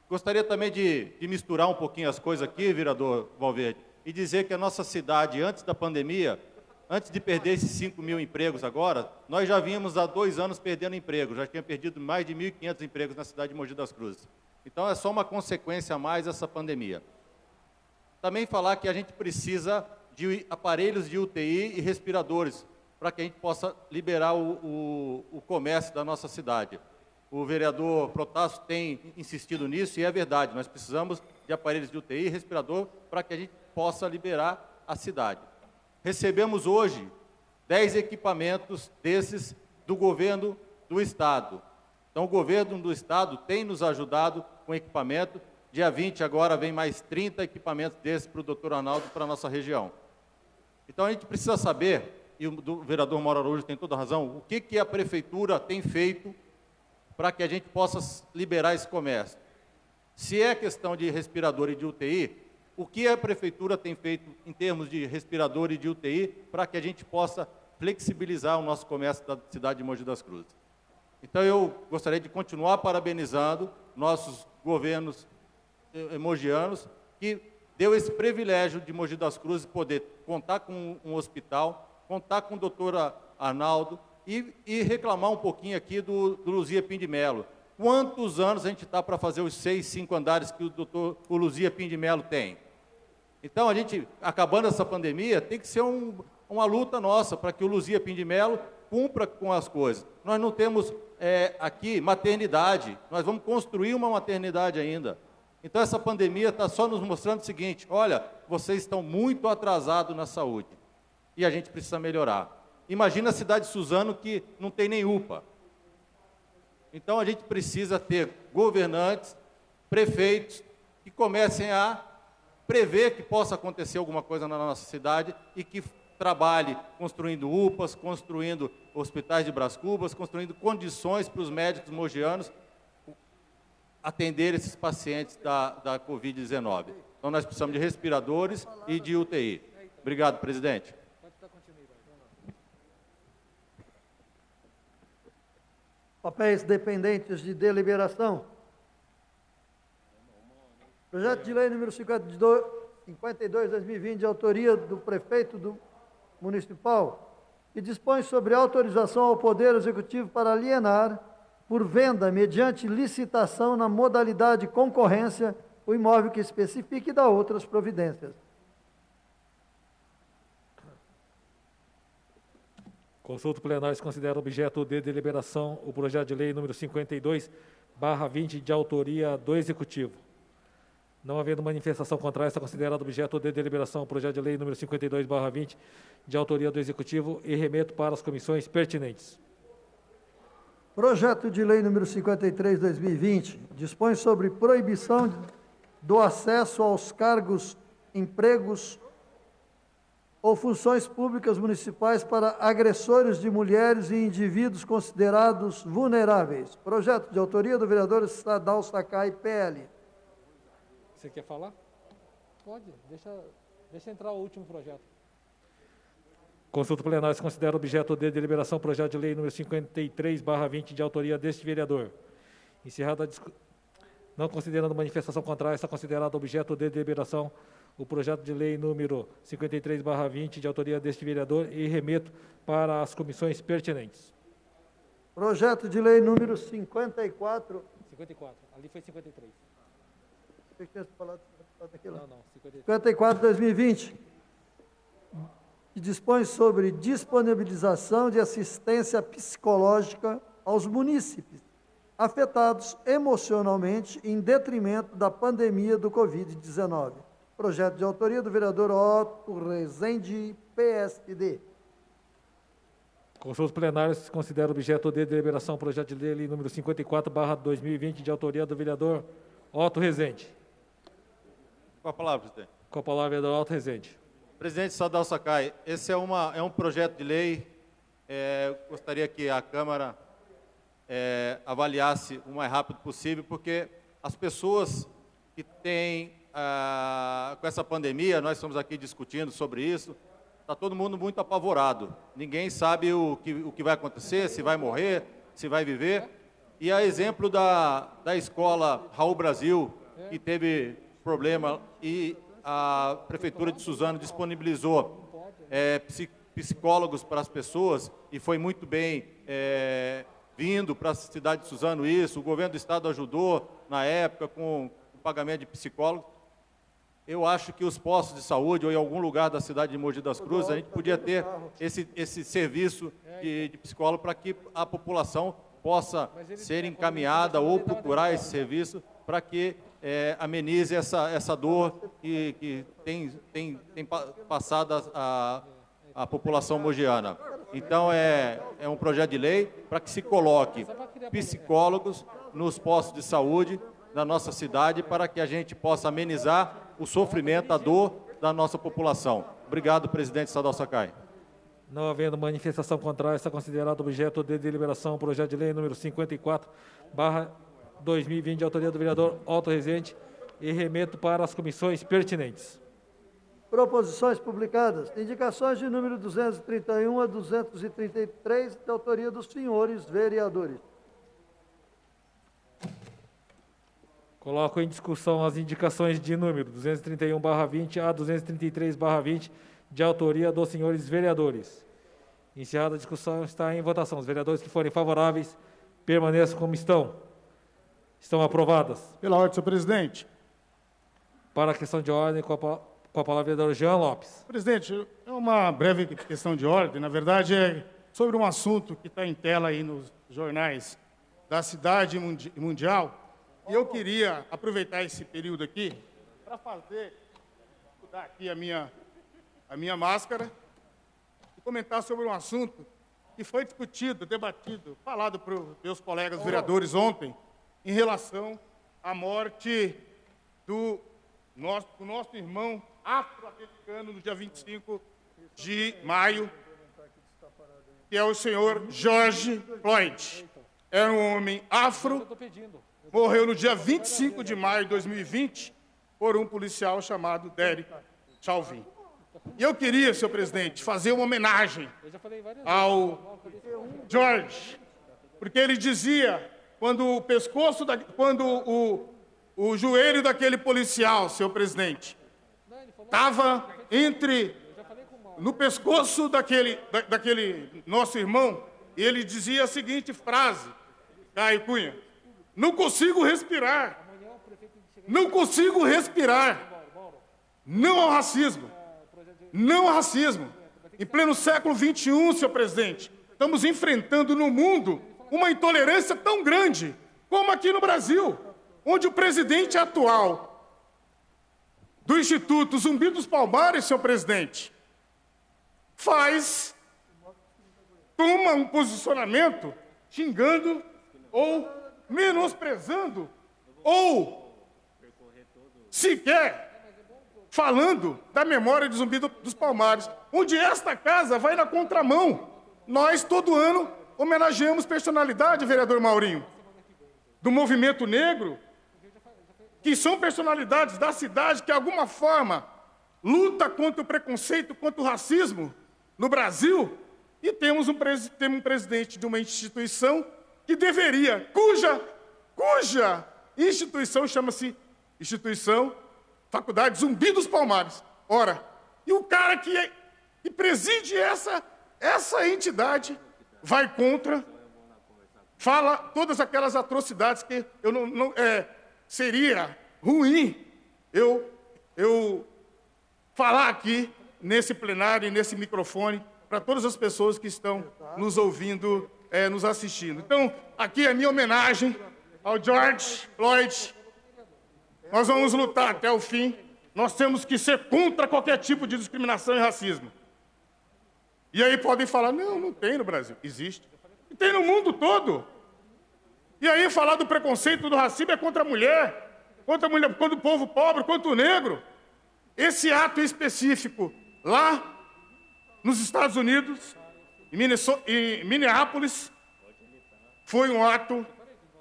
Gostaria também de misturar um pouquinho as coisas aqui, vereador Valverde, e dizer que a nossa cidade, antes da pandemia, antes de perder esses 5 mil empregos agora, nós já vínhamos há 2 anos perdendo emprego, já tinha perdido mais de 1.500 empregos na cidade de Mogi das Cruzes. Então, é só uma consequência a mais dessa pandemia. Também falar que a gente precisa de aparelhos de UTI e respiradores, para que a gente possa liberar o comércio da nossa cidade. O vereador Protássio tem insistido nisso, e é verdade, nós precisamos de aparelhos de UTI e respirador para que a gente possa liberar a cidade. Recebemos hoje 10 equipamentos desses do governo do Estado. Então, o governo do Estado tem nos ajudado com equipamento. Dia 20 agora vem mais 30 equipamentos desses para o doutor Arnaldo, para a nossa região. Então, a gente precisa saber, e o vereador Mauro Araújo tem toda a razão, o que a prefeitura tem feito para que a gente possa liberar esse comércio. Se é questão de respirador e de UTI, o que a prefeitura tem feito em termos de respirador e de UTI para que a gente possa flexibilizar o nosso comércio da cidade de Mogi das Cruzes. Então, eu gostaria de continuar parabenizando nossos governos mogianos, que deu esse privilégio de Mogi das Cruzes poder contar com um hospital, contar com o doutor Arnaldo e reclamar um pouquinho aqui do Luzia Pindimelo. Quantos anos a gente está para fazer os 6, 5 andares que o Luzia Pindimelo tem? Então, a gente, acabando essa pandemia, tem que ser uma luta nossa para que o Luzia Pindimelo cumpra com as coisas. Nós não temos aqui maternidade, nós vamos construir uma maternidade ainda. Então, essa pandemia está só nos mostrando o seguinte: olha, vocês estão muito atrasados na saúde e a gente precisa melhorar. Imagina a cidade de Suzano, que não tem nem UPA. Então, a gente precisa ter governantes, prefeitos, que comecem a prever que possa acontecer alguma coisa na nossa cidade e que trabalhe construindo UPAs, construindo hospitais de Brás Cubas, construindo condições para os médicos mogianos atender esses pacientes da Covid-19. Então, nós precisamos de respiradores e de UTI. Obrigado, presidente. Papéis dependentes de deliberação. Projeto de lei número 52/2020, de autoria do prefeito municipal, que dispõe sobre autorização ao Poder Executivo para alienar, por venda mediante licitação na modalidade concorrência, o imóvel que especifique e dá outras providências. Consulta plenária se considera objeto de deliberação o projeto de lei número 52/20, de autoria do Executivo. Não havendo manifestação contrária, está considerado objeto de deliberação o projeto de lei número 52/20, de autoria do Executivo, e remeto para as comissões pertinentes. Projeto de lei número 53/2020, dispõe sobre proibição do acesso aos cargos, empregos ou funções públicas municipais para agressores de mulheres e indivíduos considerados vulneráveis. Projeto de autoria do vereador Sadal Sakai, PL. Você quer falar? Pode, deixa entrar o último projeto. Consulta plenária se considera objeto de deliberação o projeto de lei número 53/20, de autoria deste vereador. Encerrada a discussão. Não considerando manifestação contrária, está considerado objeto de deliberação o projeto de lei número 53/20, de autoria deste vereador, e remeto para as comissões pertinentes. Projeto de lei número 54. 54, ali foi 53. Você tinha falado daquilo? Não, 54/2020, que dispõe sobre disponibilização de assistência psicológica aos munícipes afetados emocionalmente em detrimento da pandemia do Covid-19. Projeto de autoria do vereador Otto Rezende, PSD. Consultas plenárias se considera objeto de deliberação projeto de lei número 54/2020, de autoria do vereador Otto Rezende. Com a palavra, presidente. Com a palavra, vereador Otto Rezende. Presidente Sadal Sakai, esse é um projeto de lei, gostaria que a Câmara avaliasse o mais rápido possível, porque as pessoas que têm, com essa pandemia, nós estamos aqui discutindo sobre isso, está todo mundo muito apavorado. Ninguém sabe o que vai acontecer, se vai morrer, se vai viver. E a exemplo da escola Raul Brasil, que teve problema e a Prefeitura de Suzano disponibilizou psicólogos para as pessoas e foi muito bem vindo para a cidade de Suzano isso. O governo do estado ajudou na época com o pagamento de psicólogos. Eu acho que os postos de saúde ou em algum lugar da cidade de Mogi das Cruzes a gente podia ter esse serviço de psicólogo para que a população possa ser encaminhada ou procurar esse serviço para que amenize essa dor que tem passado a população mogiana. Então, é um projeto de lei para que se coloque psicólogos nos postos de saúde da nossa cidade para que a gente possa amenizar o sofrimento, a dor da nossa população. Obrigado, presidente Sadal Sakai. Não havendo manifestação contrária, está considerado objeto de deliberação o projeto de lei número 54/2020, de autoria do vereador Otto Rezende, e remeto para as comissões pertinentes. Proposições publicadas. Indicações de número 231 a 233, de autoria dos senhores vereadores. Coloco em discussão as indicações de número 231/20 a 233/20, de autoria dos senhores vereadores. Encerrada a discussão, está em votação. Os vereadores que forem favoráveis, permaneçam como estão. Estão aprovadas. Pela ordem, senhor presidente. Para a questão de ordem, com a palavra, o vereador Jean Lopes. Presidente, é uma breve questão de ordem. Na verdade, é sobre um assunto que está em tela aí nos jornais da cidade mundial. E eu queria aproveitar esse período aqui para mudar aqui a minha máscara e comentar sobre um assunto que foi discutido, debatido, falado para os meus colegas vereadores ontem, em relação à morte do nosso irmão afro-americano no dia 25 de maio, que é o senhor George Floyd. Era um homem afro, morreu no dia 25 de maio de 2020 por um policial chamado Derek Chauvin. E eu queria, senhor presidente, fazer uma homenagem ao George, porque ele dizia, quando o joelho daquele policial, senhor presidente, estava no pescoço daquele nosso irmão, e ele dizia a seguinte frase, Caio Cunha: não consigo respirar. Não consigo respirar. Não ao racismo. Não ao racismo. Em pleno século XXI, senhor presidente, estamos enfrentando no mundo uma intolerância tão grande como aqui no Brasil, onde o presidente atual do Instituto Zumbi dos Palmares, senhor presidente, toma um posicionamento xingando ou menosprezando ou sequer falando da memória de Zumbi dos Palmares, onde esta casa vai na contramão. Nós, todo ano, homenageamos personalidade, vereador Maurinho, do movimento negro, que são personalidades da cidade que, de alguma forma, luta contra o preconceito, contra o racismo no Brasil, e temos um presidente de uma instituição que deveria, cuja instituição chama-se Faculdade Zumbi dos Palmares. Ora, e o cara que preside essa entidade vai contra, fala todas aquelas atrocidades que seria ruim eu falar aqui nesse plenário e nesse microfone para todas as pessoas que estão nos ouvindo, nos assistindo. Então, aqui é a minha homenagem ao George Floyd. Nós vamos lutar até o fim nós temos que ser contra qualquer tipo de discriminação e racismo. E aí podem falar, não, não tem no Brasil. Existe. E tem no mundo todo. E aí falar do preconceito do racismo é contra a mulher, contra o povo pobre, contra o negro. Esse ato específico lá nos Estados Unidos, em Minneapolis, foi um ato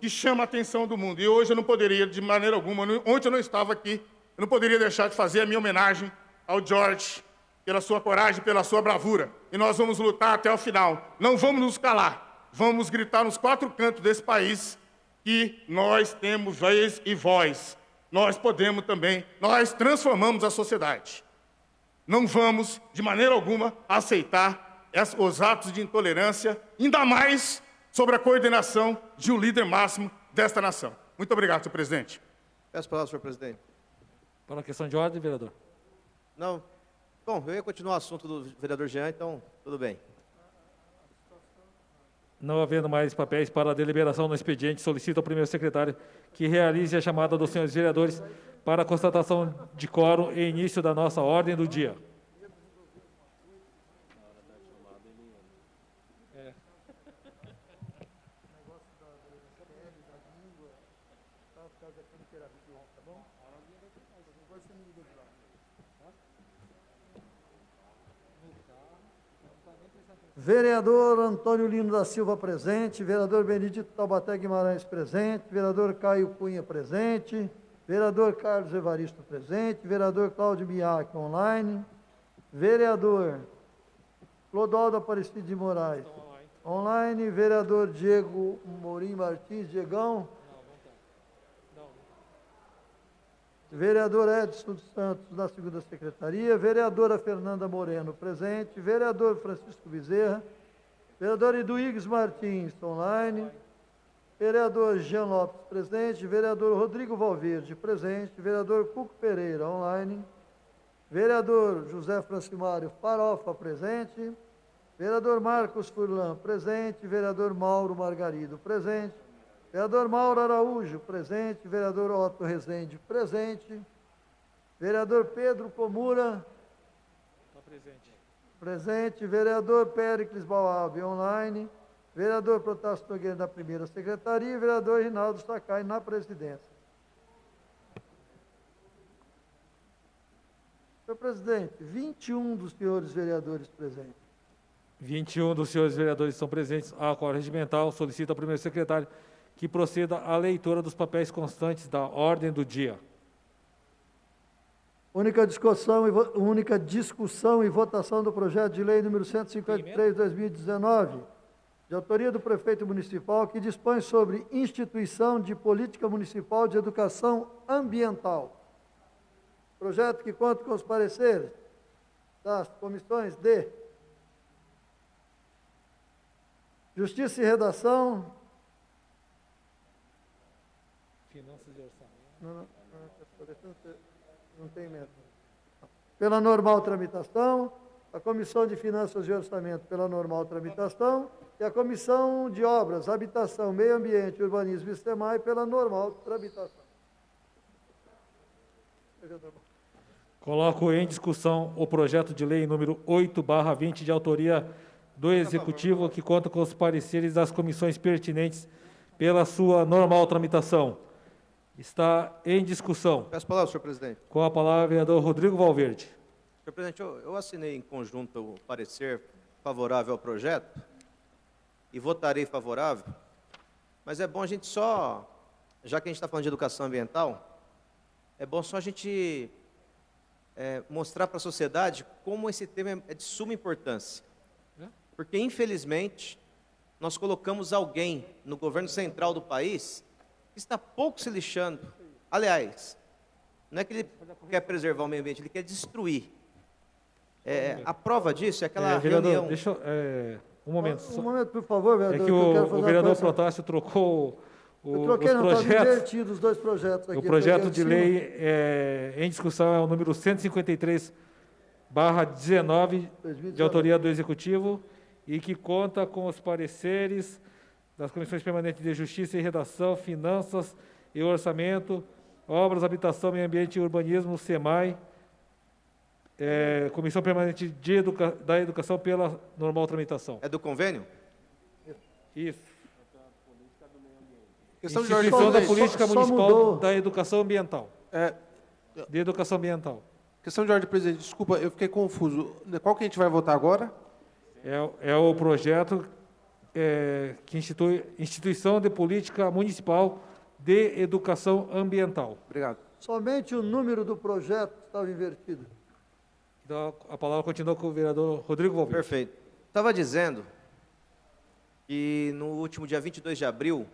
que chama a atenção do mundo. E hoje eu não poderia, de maneira alguma, ontem eu não estava aqui, eu não poderia deixar de fazer a minha homenagem ao George, pela sua coragem, pela sua bravura. E nós vamos lutar até o final. Não vamos nos calar. Vamos gritar nos 4 cantos desse país que nós temos vez e voz. Nós podemos também, nós transformamos a sociedade. Não vamos, de maneira alguma, aceitar os atos de intolerância, ainda mais sobre a coordenação de um líder máximo desta nação. Muito obrigado, senhor presidente. Peço a palavra, senhor presidente. Para a questão de ordem, vereador. Não. Bom, eu ia continuar o assunto do vereador Jean, então tudo bem. Não havendo mais papéis para a deliberação no expediente, solicito ao primeiro secretário que realize a chamada dos senhores vereadores para a constatação de quórum e início da nossa ordem do dia. Vereador Antônio Lino da Silva presente, vereador Benedito Taubaté Guimarães presente, vereador Caio Cunha presente, vereador Carlos Evaristo presente, vereador Cláudio Biac online, vereador Clodoaldo Aparecido de Moraes online, vereador Diego Morim Martins, Diegão, vereador Edson dos Santos, da segunda secretaria, vereadora Fernanda Moreno, presente, vereador Francisco Bezerra, vereador Eduígues Martins, online, vereador Jean Lopes, presente, vereador Rodrigo Valverde, presente, vereador Cuco Pereira, online, vereador José Francimário Farofa, presente, vereador Marcos Furlan, presente, vereador Mauro Margarido, presente, vereador Mauro Araújo, presente. Vereador Otto Rezende, presente. Vereador Pedro Comura. Presente. Presente. Vereador Péricles Bauab, online. Vereador Protásio Nogueira, na primeira secretaria. Vereador Rinaldo Sakai, na presidência. Senhor presidente, 21 dos senhores vereadores presentes. 21 dos senhores vereadores estão presentes. A quórum regimental solicita ao primeiro secretário que proceda à leitura dos papéis constantes da ordem do dia. Única discussão e votação do projeto de lei número 153 de 2019, de autoria do prefeito municipal, que dispõe sobre instituição de política municipal de educação ambiental. Projeto que conta com os pareceres das comissões de Justiça e Redação, Finanças e orçamento. Não tem meta. Pela normal tramitação, a Comissão de Finanças e Orçamento pela normal tramitação e a Comissão de Obras, Habitação, Meio Ambiente, Urbanismo e SEMAI pela normal tramitação. Coloco em discussão o projeto de lei número 8/20, de autoria do Executivo, que conta com os pareceres das comissões pertinentes pela sua normal tramitação. Está em discussão. Peço a palavra, senhor presidente. Com a palavra, vereador Rodrigo Valverde. Senhor presidente, eu assinei em conjunto o parecer favorável ao projeto e votarei favorável, mas é bom a gente só, já que a gente está falando de educação ambiental, é bom só a gente mostrar para a sociedade como esse tema é de suma importância. Porque, infelizmente, nós colocamos alguém no governo central do país que está pouco se lixando. Aliás, não é que ele quer preservar o meio ambiente, ele quer destruir. A prova disso é aquela vereador, reunião... Deixa um momento. Um momento, por favor, vereador. É que o vereador Protásio trocou eu troquei, não, está invertido os dois projetos aqui. O projeto de lei em discussão é o número 153/19, de autoria do Executivo, e que conta com os pareceres das Comissões Permanentes de Justiça e Redação, Finanças e Orçamento, Obras, Habitação, Meio Ambiente e Urbanismo, SEMAI, Comissão Permanente da Educação pela normal tramitação. É do convênio? Isso. Questão de Instituição ordem, da Política só Municipal mudou. da Educação Ambiental. É, De Educação Ambiental. questão de ordem, presidente. Desculpa, eu fiquei confuso. Qual que a gente vai votar agora? É o projeto que institui Instituição de Política Municipal de Educação Ambiental. Obrigado. Somente o número do projeto estava invertido. Então, a palavra continua com o vereador Rodrigo Valverde. Perfeito. Estava dizendo que no último dia 22 de abril,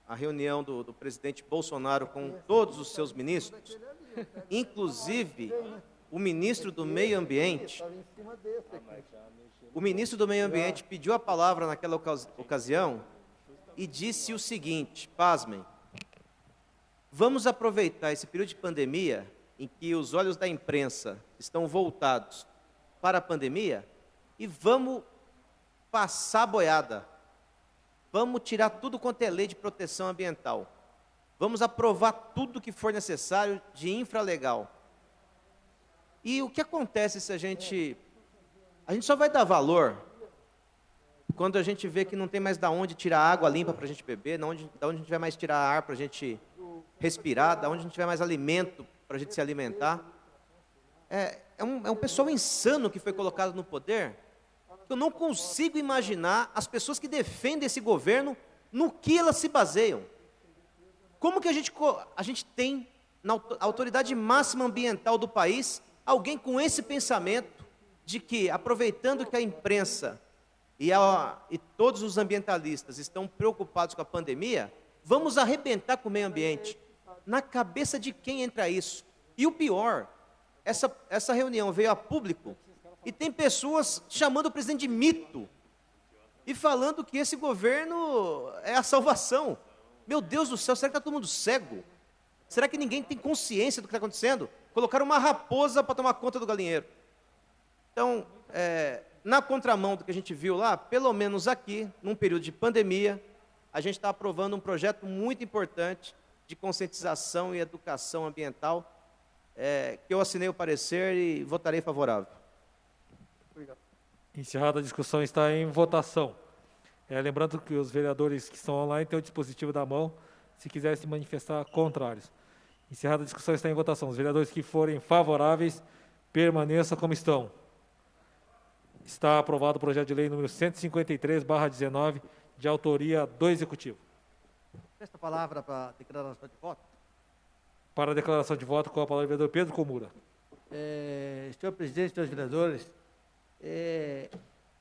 a reunião do presidente Bolsonaro com todos os seus ministros, inclusive o ministro do Meio Ambiente, pediu a palavra naquela ocasião e disse o seguinte, pasmem, vamos aproveitar esse período de pandemia em que os olhos da imprensa estão voltados para a pandemia e vamos passar a boiada. Vamos tirar tudo quanto é lei de proteção ambiental. Vamos aprovar tudo que for necessário de infralegal. E o que acontece se a gente só vai dar valor quando a gente vê que não tem mais da onde tirar água limpa para a gente beber, da onde a gente vai mais tirar ar para a gente respirar, da onde a gente vai mais alimento para a gente se alimentar. É um pessoal insano que foi colocado no poder. Eu não consigo imaginar as pessoas que defendem esse governo no que elas se baseiam. Como que a gente tem, na autoridade máxima ambiental do país, alguém com esse pensamento de que, aproveitando que a imprensa e todos os ambientalistas estão preocupados com a pandemia, vamos arrebentar com o meio ambiente? Na cabeça de quem entra isso? E o pior, essa reunião veio a público e tem pessoas chamando o presidente de mito e falando que esse governo é a salvação. Meu Deus do céu, será que está todo mundo cego? Será que ninguém tem consciência do que está acontecendo? Colocaram uma raposa para tomar conta do galinheiro. Então, na contramão do que a gente viu lá, pelo menos aqui, num período de pandemia, a gente está aprovando um projeto muito importante de conscientização e educação ambiental, que eu assinei o parecer e votarei favorável. Encerrada a discussão, está em votação. Lembrando que os vereadores que estão online têm o dispositivo da mão, se quiserem se manifestar contrários. Encerrada a discussão, está em votação. Os vereadores que forem favoráveis, permaneçam como estão. Está aprovado o projeto de lei número 153/19, de autoria do Executivo. Presta a palavra para a declaração de voto. Para a declaração de voto, com a palavra o vereador Pedro Comura. Senhor presidente, senhores vereadores,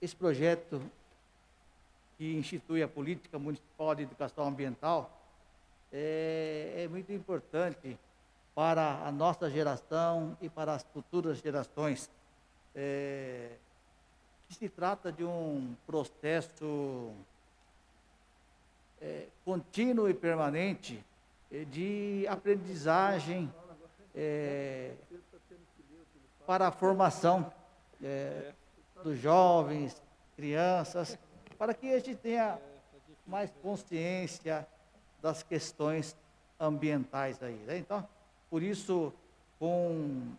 esse projeto que institui a Política Municipal de Educação Ambiental é muito importante para a nossa geração e para as futuras gerações. Que se trata de um processo contínuo e permanente de aprendizagem para a formação dos jovens, crianças, para que a gente tenha mais consciência das questões ambientais aí, né? Então, por isso, com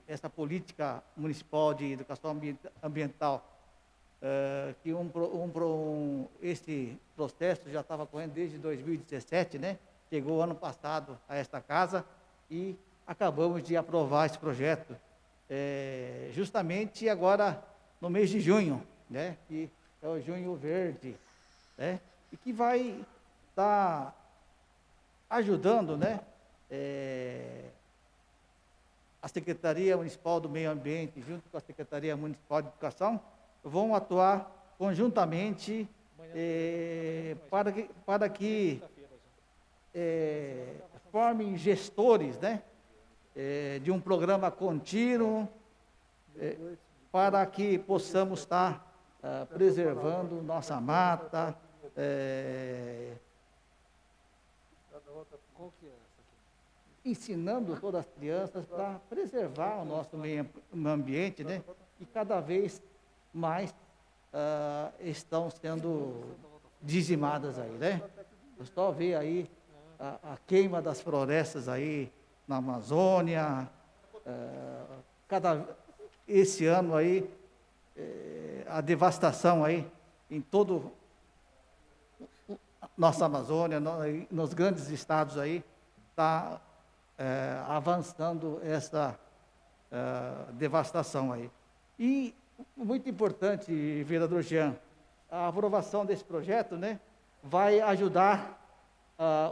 essa política municipal de educação ambiental, que esse processo já estava correndo desde 2017, né? Chegou ano passado a esta casa e acabamos de aprovar esse projeto, justamente agora no mês de junho, né? Que é o Junho Verde, né? E que vai estar ajudando, né? A Secretaria Municipal do Meio Ambiente, junto com a Secretaria Municipal de Educação, vão atuar conjuntamente para que formem gestores, né? De um programa contínuo, para que possamos estar preservando nossa mata, ensinando todas as crianças para preservar o nosso meio ambiente, né? E cada vez mais estão sendo dizimadas aí, né? Eu só ver aí a queima das florestas aí na Amazônia, esse ano aí, a devastação aí em todo nossa Amazônia, nos grandes estados aí, está avançando essa devastação aí. E, muito importante, vereador Jean, a aprovação desse projeto, né, vai ajudar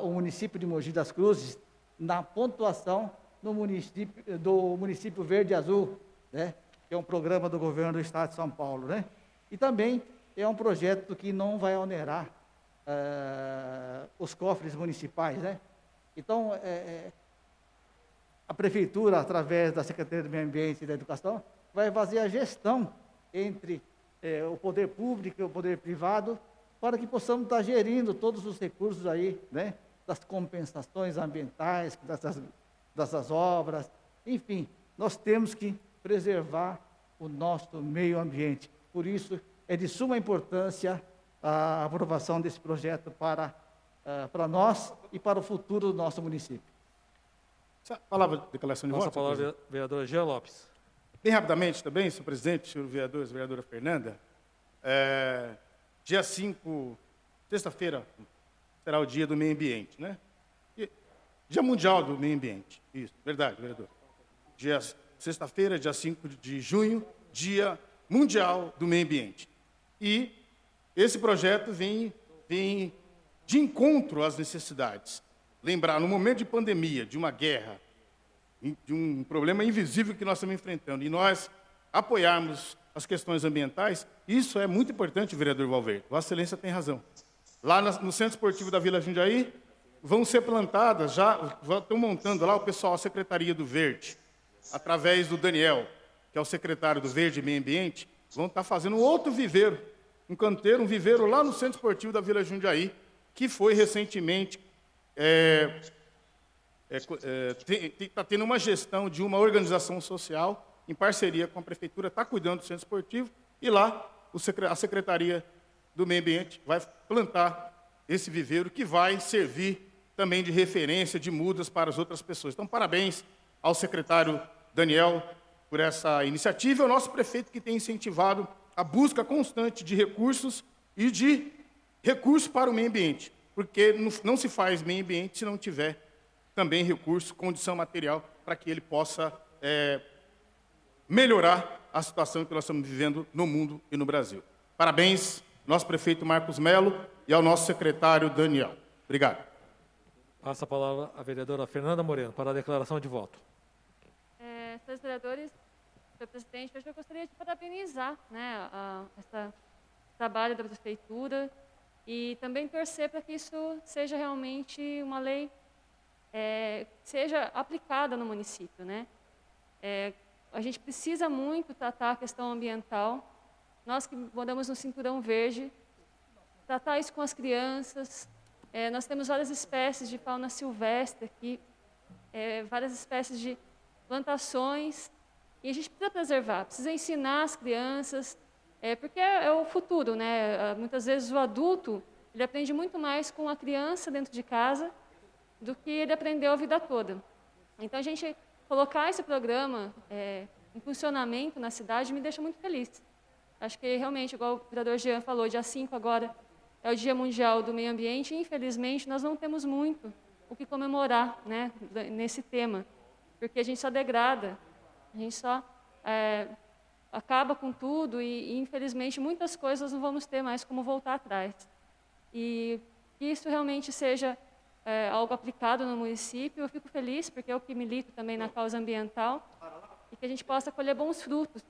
o município de Mogi das Cruzes na pontuação do município Verde e Azul, né, que é um programa do governo do estado de São Paulo, né? E também é um projeto que não vai onerar os cofres municipais, né? Então, a prefeitura, através da Secretaria do Meio Ambiente e da Educação, vai fazer a gestão entre o poder público e o poder privado, para que possamos estar gerindo todos os recursos aí, né? Das compensações ambientais, dessas obras, enfim, nós temos que preservar o nosso meio ambiente. Por isso, é de suma importância a aprovação desse projeto para nós e para o futuro do nosso município. Palavra de declaração de voto. Nossa palavra, vereadora Jean Lopes. Bem rapidamente também, senhor presidente, senhor vereadores, vereadora Fernanda, dia 5, sexta-feira, será o dia do meio ambiente, né? Dia Mundial do Meio Ambiente, isso, verdade, vereador. Sexta-feira, dia 5 de junho, Dia Mundial do Meio Ambiente. E esse projeto vem de encontro às necessidades. Lembrar, no momento de pandemia, de uma guerra, de um problema invisível que nós estamos enfrentando, e nós apoiarmos as questões ambientais, isso é muito importante, vereador Valverde. Vossa Excelência tem razão. Lá no Centro Esportivo da Vila Jundiaí, vão ser plantadas, já estão montando lá o pessoal, a Secretaria do Verde, através do Daniel, que é o secretário do Verde e Meio Ambiente, vão estar fazendo um outro viveiro, um canteiro, um viveiro lá no Centro Esportivo da Vila Jundiaí, que foi recentemente, está tendo uma gestão de uma organização social, em parceria com a Prefeitura, está cuidando do Centro Esportivo, e lá a Secretaria do Meio Ambiente vai plantar esse viveiro, que vai servir também de referência, de mudas para as outras pessoas. Então, parabéns ao secretário Daniel por essa iniciativa, e ao nosso prefeito, que tem incentivado a busca constante de recursos e de recursos para o meio ambiente, porque não se faz meio ambiente se não tiver também recurso, condição material, para que ele possa melhorar a situação que nós estamos vivendo no mundo e no Brasil. Parabéns, nosso prefeito Marcos Melo, e ao nosso secretário Daniel. Obrigado. Passa a palavra à vereadora Fernanda Moreno, para a declaração de voto. Senhores vereadores, senhor presidente, hoje eu gostaria de parabenizar, né, esse trabalho da prefeitura e também torcer para que isso seja realmente uma lei seja aplicada no município, né? A gente precisa muito tratar a questão ambiental. Nós que moramos no Cinturão Verde, tratar isso com as crianças. Nós temos várias espécies de fauna silvestre aqui, várias espécies de plantações, e a gente precisa preservar, precisa ensinar as crianças, porque é o futuro, né? Muitas vezes o adulto, ele aprende muito mais com a criança dentro de casa do que ele aprendeu a vida toda. Então, a gente colocar esse programa em funcionamento na cidade me deixa muito feliz. Acho que realmente, igual o vereador Jean falou, dia 5 agora é o Dia Mundial do Meio Ambiente, e infelizmente nós não temos muito o que comemorar, né, nesse tema, porque a gente só degrada, a gente só acaba com tudo e infelizmente muitas coisas não vamos ter mais como voltar atrás. E que isso realmente seja algo aplicado no município, eu fico feliz, porque eu que milito também na causa ambiental, e que a gente possa colher bons frutos.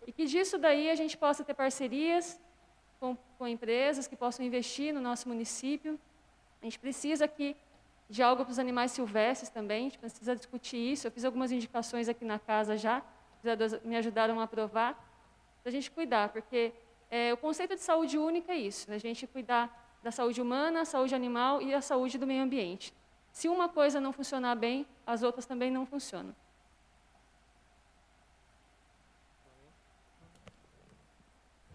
E que disso daí a gente possa ter parcerias com empresas que possam investir no nosso município. A gente precisa aqui de algo para os animais silvestres também, a gente precisa discutir isso. Eu fiz algumas indicações aqui na casa já, os vereadores me ajudaram a aprovar, para a gente cuidar, porque o conceito de saúde única é isso, a gente cuidar da saúde humana, a saúde animal e a saúde do meio ambiente. Se uma coisa não funcionar bem, as outras também não funcionam.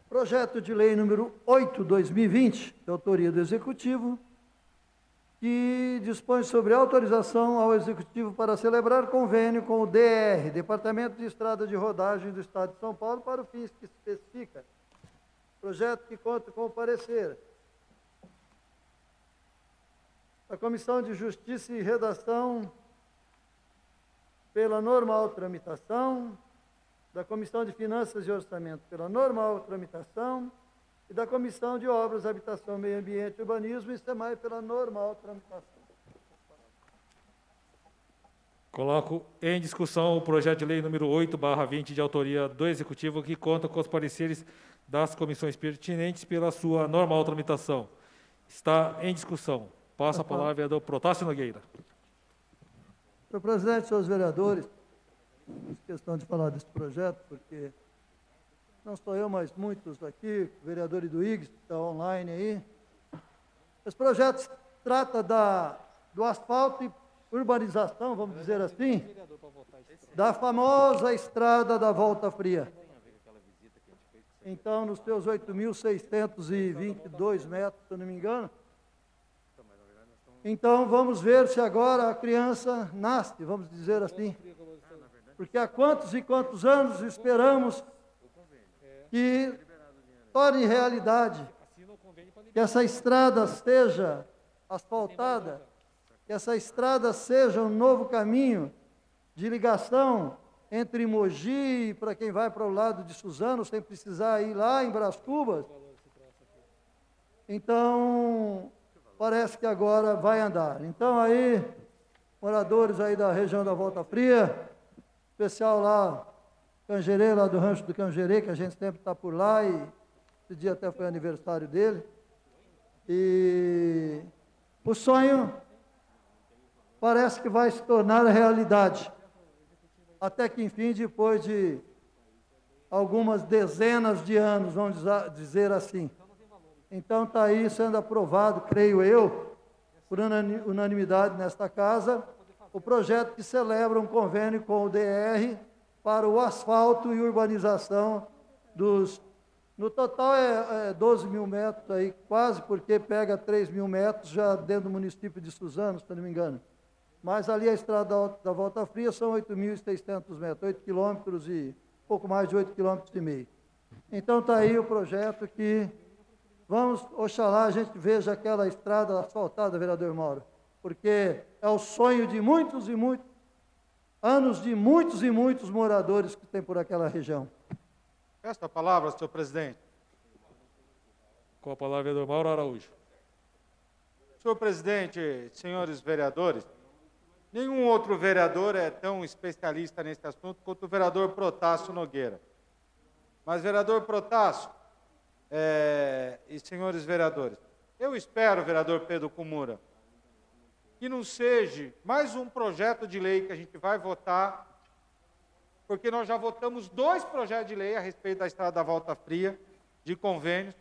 Projeto de lei número 8/2020, de autoria do Executivo, que dispõe sobre autorização ao Executivo para celebrar convênio com o DR, Departamento de Estrada de Rodagem do Estado de São Paulo, para o fins que especifica. Projeto que conta com o parecer da Comissão de Justiça e Redação pela normal tramitação, da Comissão de Finanças e Orçamento pela normal tramitação e da Comissão de Obras, Habitação, Meio Ambiente e Urbanismo e SEMAI pela normal tramitação. Coloco em discussão o projeto de lei número 8/20, de autoria do Executivo, que conta com os pareceres das comissões pertinentes pela sua normal tramitação. Está em discussão. Passo a palavra ao vereador Protásio Nogueira. Senhor presidente, senhores vereadores, fiz questão de falar desse projeto, porque não sou eu, mas muitos aqui, o vereador Iduígues, que está online aí. Esse projeto trata do asfalto e urbanização, vamos dizer assim, da famosa estrada da Volta Fria. Então, nos seus 8.622 metros, se eu não me engano. Então, vamos ver se agora a criança nasce, vamos dizer assim. Porque há quantos e quantos anos esperamos que torne realidade, que essa estrada seja asfaltada, que essa estrada seja um novo caminho de ligação entre Mogi, para quem vai para o lado de Suzano, sem precisar ir lá em Brás Cubas. Então, parece que agora vai andar. Então, aí, moradores aí da região da Volta Fria, especial lá, Canjerê, lá do Rancho do Canjerê, que a gente sempre está por lá, e esse dia até foi aniversário dele. E o sonho parece que vai se tornar realidade. Até que, enfim, depois de algumas dezenas de anos, vamos dizer assim. Então, está aí sendo aprovado, creio eu, por unanimidade nesta casa, o projeto que celebra um convênio com o DR para o asfalto e urbanização dos... No total é 12 mil metros aí, quase, porque pega 3 mil metros já dentro do município de Suzano, se eu não me engano. Mas ali a estrada da Volta Fria são 8.600 metros, 8 quilômetros e pouco mais de 8,5 quilômetros. Então está aí o projeto que vamos, oxalá a gente veja aquela estrada asfaltada, vereador Mauro, porque é o sonho de muitos e muitos anos de muitos e muitos moradores que tem por aquela região. Peço a palavra, senhor presidente. Com a palavra, vereador Mauro Araújo. Senhor presidente, senhores vereadores, nenhum outro vereador é tão especialista nesse assunto quanto o vereador Protásio Nogueira. Mas, vereador Protásio e senhores vereadores, eu espero, vereador Pedro Kumura, que não seja mais um projeto de lei que a gente vai votar, porque nós já votamos 2 projetos de lei a respeito da estrada da Volta Fria, de convênios.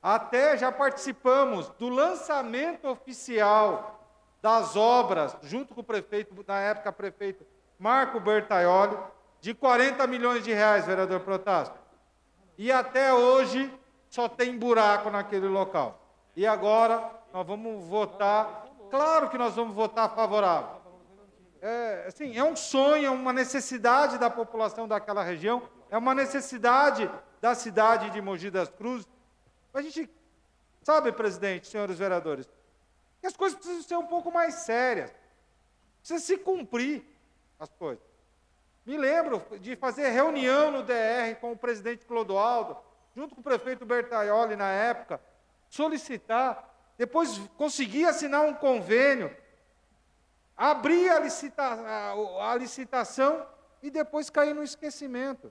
Até já participamos do lançamento oficial das obras, junto com o prefeito, na época, prefeito Marco Bertaioli, de 40 milhões de reais, vereador Protásio. E até hoje só tem buraco naquele local. E agora nós vamos votar, claro que nós vamos votar favorável. É um sonho, é uma necessidade da população daquela região, é uma necessidade da cidade de Mogi das Cruzes. A gente sabe, presidente, senhores vereadores, que as coisas precisam ser um pouco mais sérias. Precisa se cumprir as coisas. Me lembro de fazer reunião no DR com o presidente Clodoaldo, junto com o prefeito Bertaioli na época, solicitar, depois conseguir assinar um convênio, abrir a licitação e depois cair no esquecimento.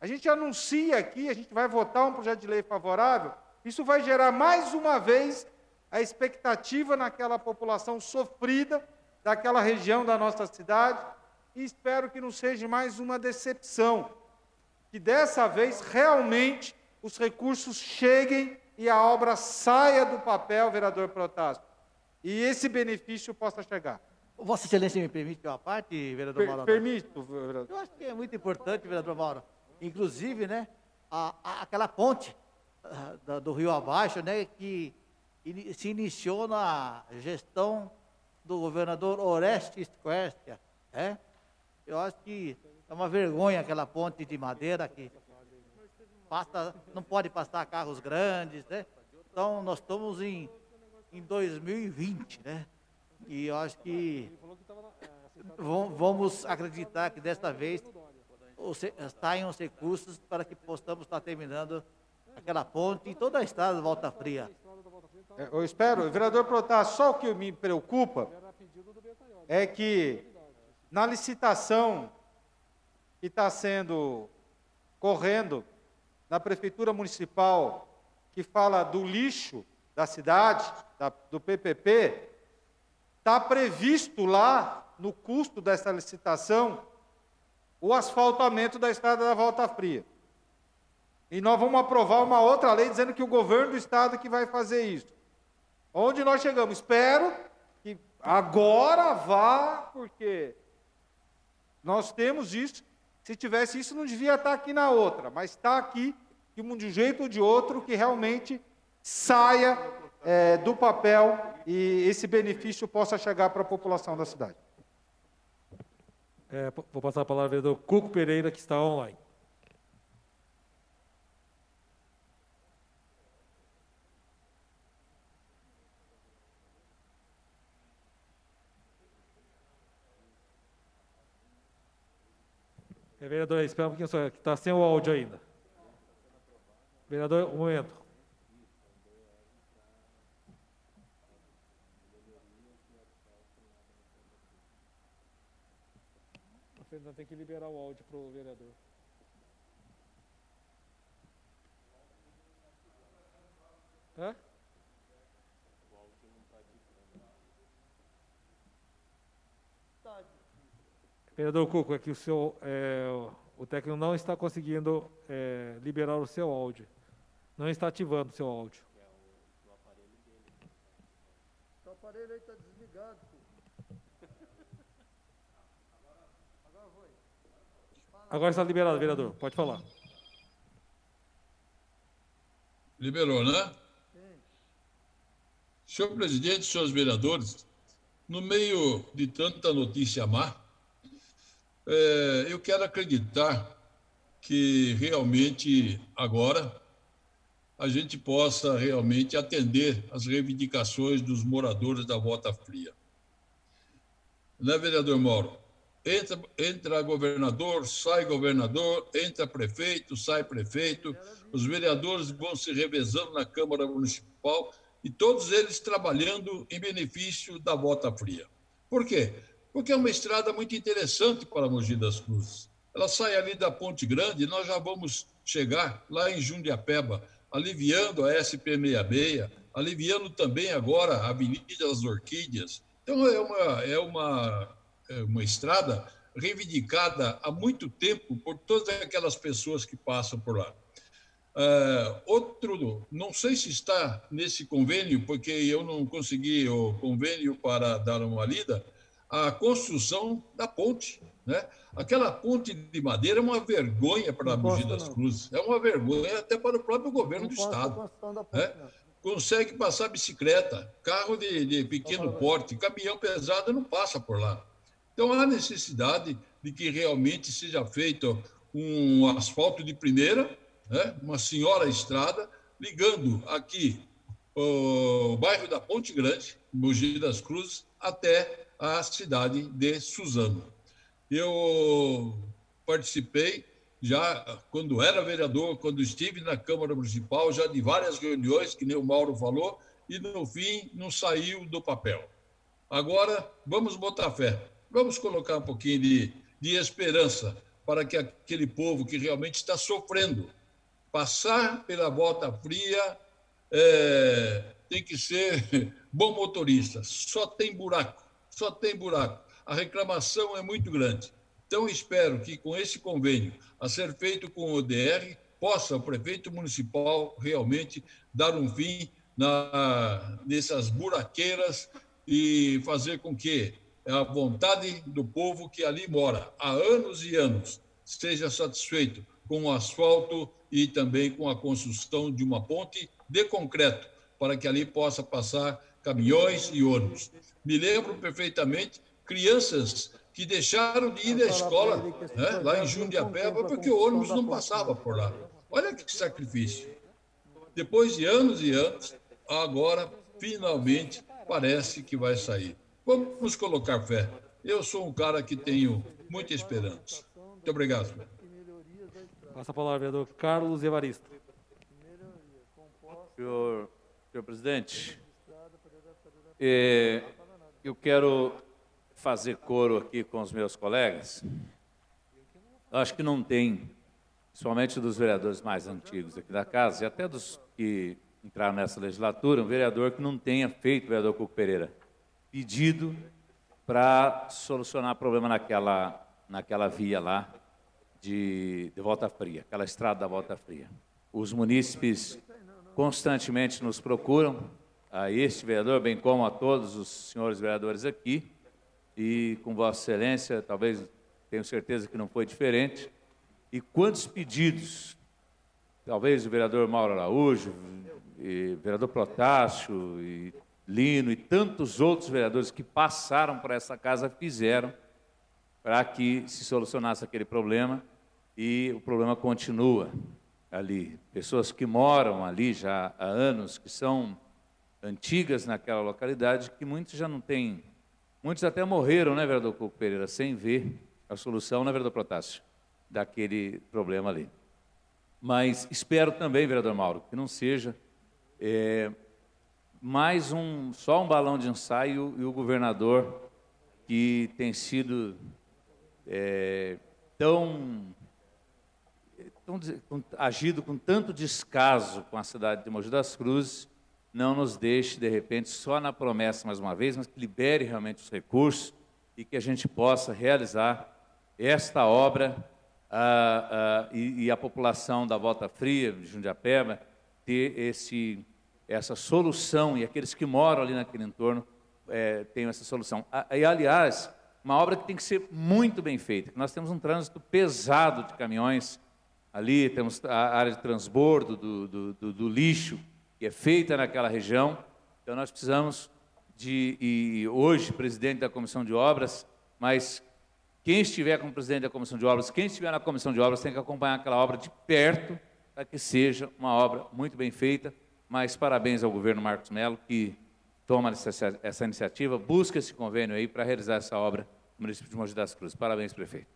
A gente anuncia aqui, a gente vai votar um projeto de lei favorável, isso vai gerar mais uma vez a expectativa naquela população sofrida daquela região da nossa cidade e espero que não seja mais uma decepção, que dessa vez realmente os recursos cheguem e a obra saia do papel, vereador Protásio, e esse benefício possa chegar. Vossa Excelência me permite uma parte, vereador Mauro? Permito, vereador. Eu acho que é muito importante, vereador Mauro. Inclusive, né, aquela ponte do rio abaixo, né, que se iniciou na gestão do governador Orestes Quercia, né? Eu acho que é uma vergonha aquela ponte de madeira que não pode passar carros grandes, né? Então, nós estamos em 2020, né? E eu acho que vamos acreditar que desta vez saiam os recursos para que possamos estar terminando aquela ponte e toda a estrada de Volta Fria. Eu espero, vereador Protásio, só o que me preocupa é que na licitação que está correndo na Prefeitura Municipal, que fala do lixo da cidade, do PPP, está previsto lá, no custo dessa licitação, o asfaltamento da estrada da Volta Fria. E nós vamos aprovar uma outra lei dizendo que o governo do estado que vai fazer isso. Onde nós chegamos? Espero que agora vá, porque nós temos isso. Se tivesse isso, não devia estar aqui na outra, mas está aqui, de um jeito ou de outro, que realmente saia do papel e esse benefício possa chegar para a população da cidade. Vou passar a palavra ao vereador Cuco Pereira, que está online. Vereador, espera um pouquinho só, que está sem o áudio ainda. Vereador, um momento. Você ainda tem que liberar o áudio para o vereador. Hã? Vereador Cuco, é que o técnico não está conseguindo liberar o seu áudio. Não está ativando o seu áudio. O aparelho aí está desligado. Agora está liberado, vereador. Pode falar. Liberou, né? Senhor presidente, senhores vereadores, no meio de tanta notícia má, eu quero acreditar que realmente agora a gente possa realmente atender às reivindicações dos moradores da Volta Fria. Né, vereador Mauro? Entra governador, entra prefeito, sai prefeito, os vereadores vão se revezando na Câmara Municipal e todos eles trabalhando em benefício da Volta Fria. Por quê? Porque é uma estrada muito interessante para Mogi das Cruzes. Ela sai ali da Ponte Grande e nós já vamos chegar lá em Jundiapeba, aliviando a SP66, aliviando também agora a Avenida das Orquídeas. Então, é uma estrada reivindicada há muito tempo por todas aquelas pessoas que passam por lá. Não sei se está nesse convênio, porque eu não consegui o convênio para dar uma lida, a construção da ponte, né? Aquela ponte de madeira é uma vergonha para Mogi das Cruzes, é uma vergonha até para o próprio governo do estado, né? Consegue passar bicicleta, carro de pequeno porte, caminhão pesado não passa por lá. Então há necessidade de que realmente seja feito um asfalto de primeira, né? Uma senhora estrada ligando aqui o bairro da Ponte Grande, Mogi das Cruzes, até a cidade de Suzano. Eu participei já quando era vereador, quando estive na Câmara Municipal, já de várias reuniões, que nem o Mauro falou, e no fim não saiu do papel. Agora, vamos botar fé, vamos colocar um pouquinho de esperança para que aquele povo que realmente está sofrendo, passar pela Volta Fria, tem que ser bom motorista, só tem buraco. A reclamação é muito grande. Então, espero que com esse convênio a ser feito com o ODR, possa o prefeito municipal realmente dar um fim nessas buraqueiras e fazer com que a vontade do povo que ali mora há anos e anos esteja satisfeito com o asfalto e também com a construção de uma ponte de concreto para que ali possa passar caminhões e ônibus. Me lembro perfeitamente crianças que deixaram de ir à escola, né, lá em Jundiapeba, porque o ônibus não passava por lá. Olha que sacrifício. Depois de anos e anos, agora, finalmente, parece que vai sair. Vamos colocar fé. Eu sou um cara que tenho muita esperança. Muito obrigado. Passa a palavra, vereador Carlos Evaristo. Senhor presidente, eu quero fazer coro aqui com os meus colegas. Eu acho que não tem, somente dos vereadores mais antigos aqui da casa, e até dos que entraram nessa legislatura, um vereador que não tenha feito, o vereador Cuco Pereira, pedido para solucionar problema naquela via lá de Volta Fria, aquela estrada da Volta Fria. Os munícipes constantemente nos procuram, a este vereador, bem como a todos os senhores vereadores aqui, e com Vossa Excelência, talvez, tenho certeza que não foi diferente. E quantos pedidos, talvez o vereador Mauro Araújo, e vereador Protásio, e Lino, e tantos outros vereadores que passaram por essa casa fizeram para que se solucionasse aquele problema, e o problema continua ali. Pessoas que moram ali já há anos, que são antigas naquela localidade, que muitos já não têm, muitos até morreram, né, vereador Cuco Pereira, sem ver a solução, né, vereador Protásio, daquele problema ali. Mas espero também, vereador Mauro, que não seja mais só um balão de ensaio, e o governador, que tem sido agido com tanto descaso com a cidade de Mogi das Cruzes, não nos deixe, de repente, só na promessa mais uma vez, mas que libere realmente os recursos e que a gente possa realizar esta obra e a população da Volta Fria, de Jundiapeba, ter essa solução, e aqueles que moram ali naquele entorno tenham essa solução. E, aliás, uma obra que tem que ser muito bem feita, que nós temos um trânsito pesado de caminhões ali, temos a área de transbordo do lixo, que é feita naquela região. Então, nós precisamos e hoje, presidente da Comissão de Obras, mas quem estiver como presidente da Comissão de Obras, quem estiver na Comissão de Obras, tem que acompanhar aquela obra de perto, para que seja uma obra muito bem feita. Mas parabéns ao governo Marcos Mello, que toma essa iniciativa, busca esse convênio aí para realizar essa obra no município de Mogi das Cruzes. Parabéns, prefeito.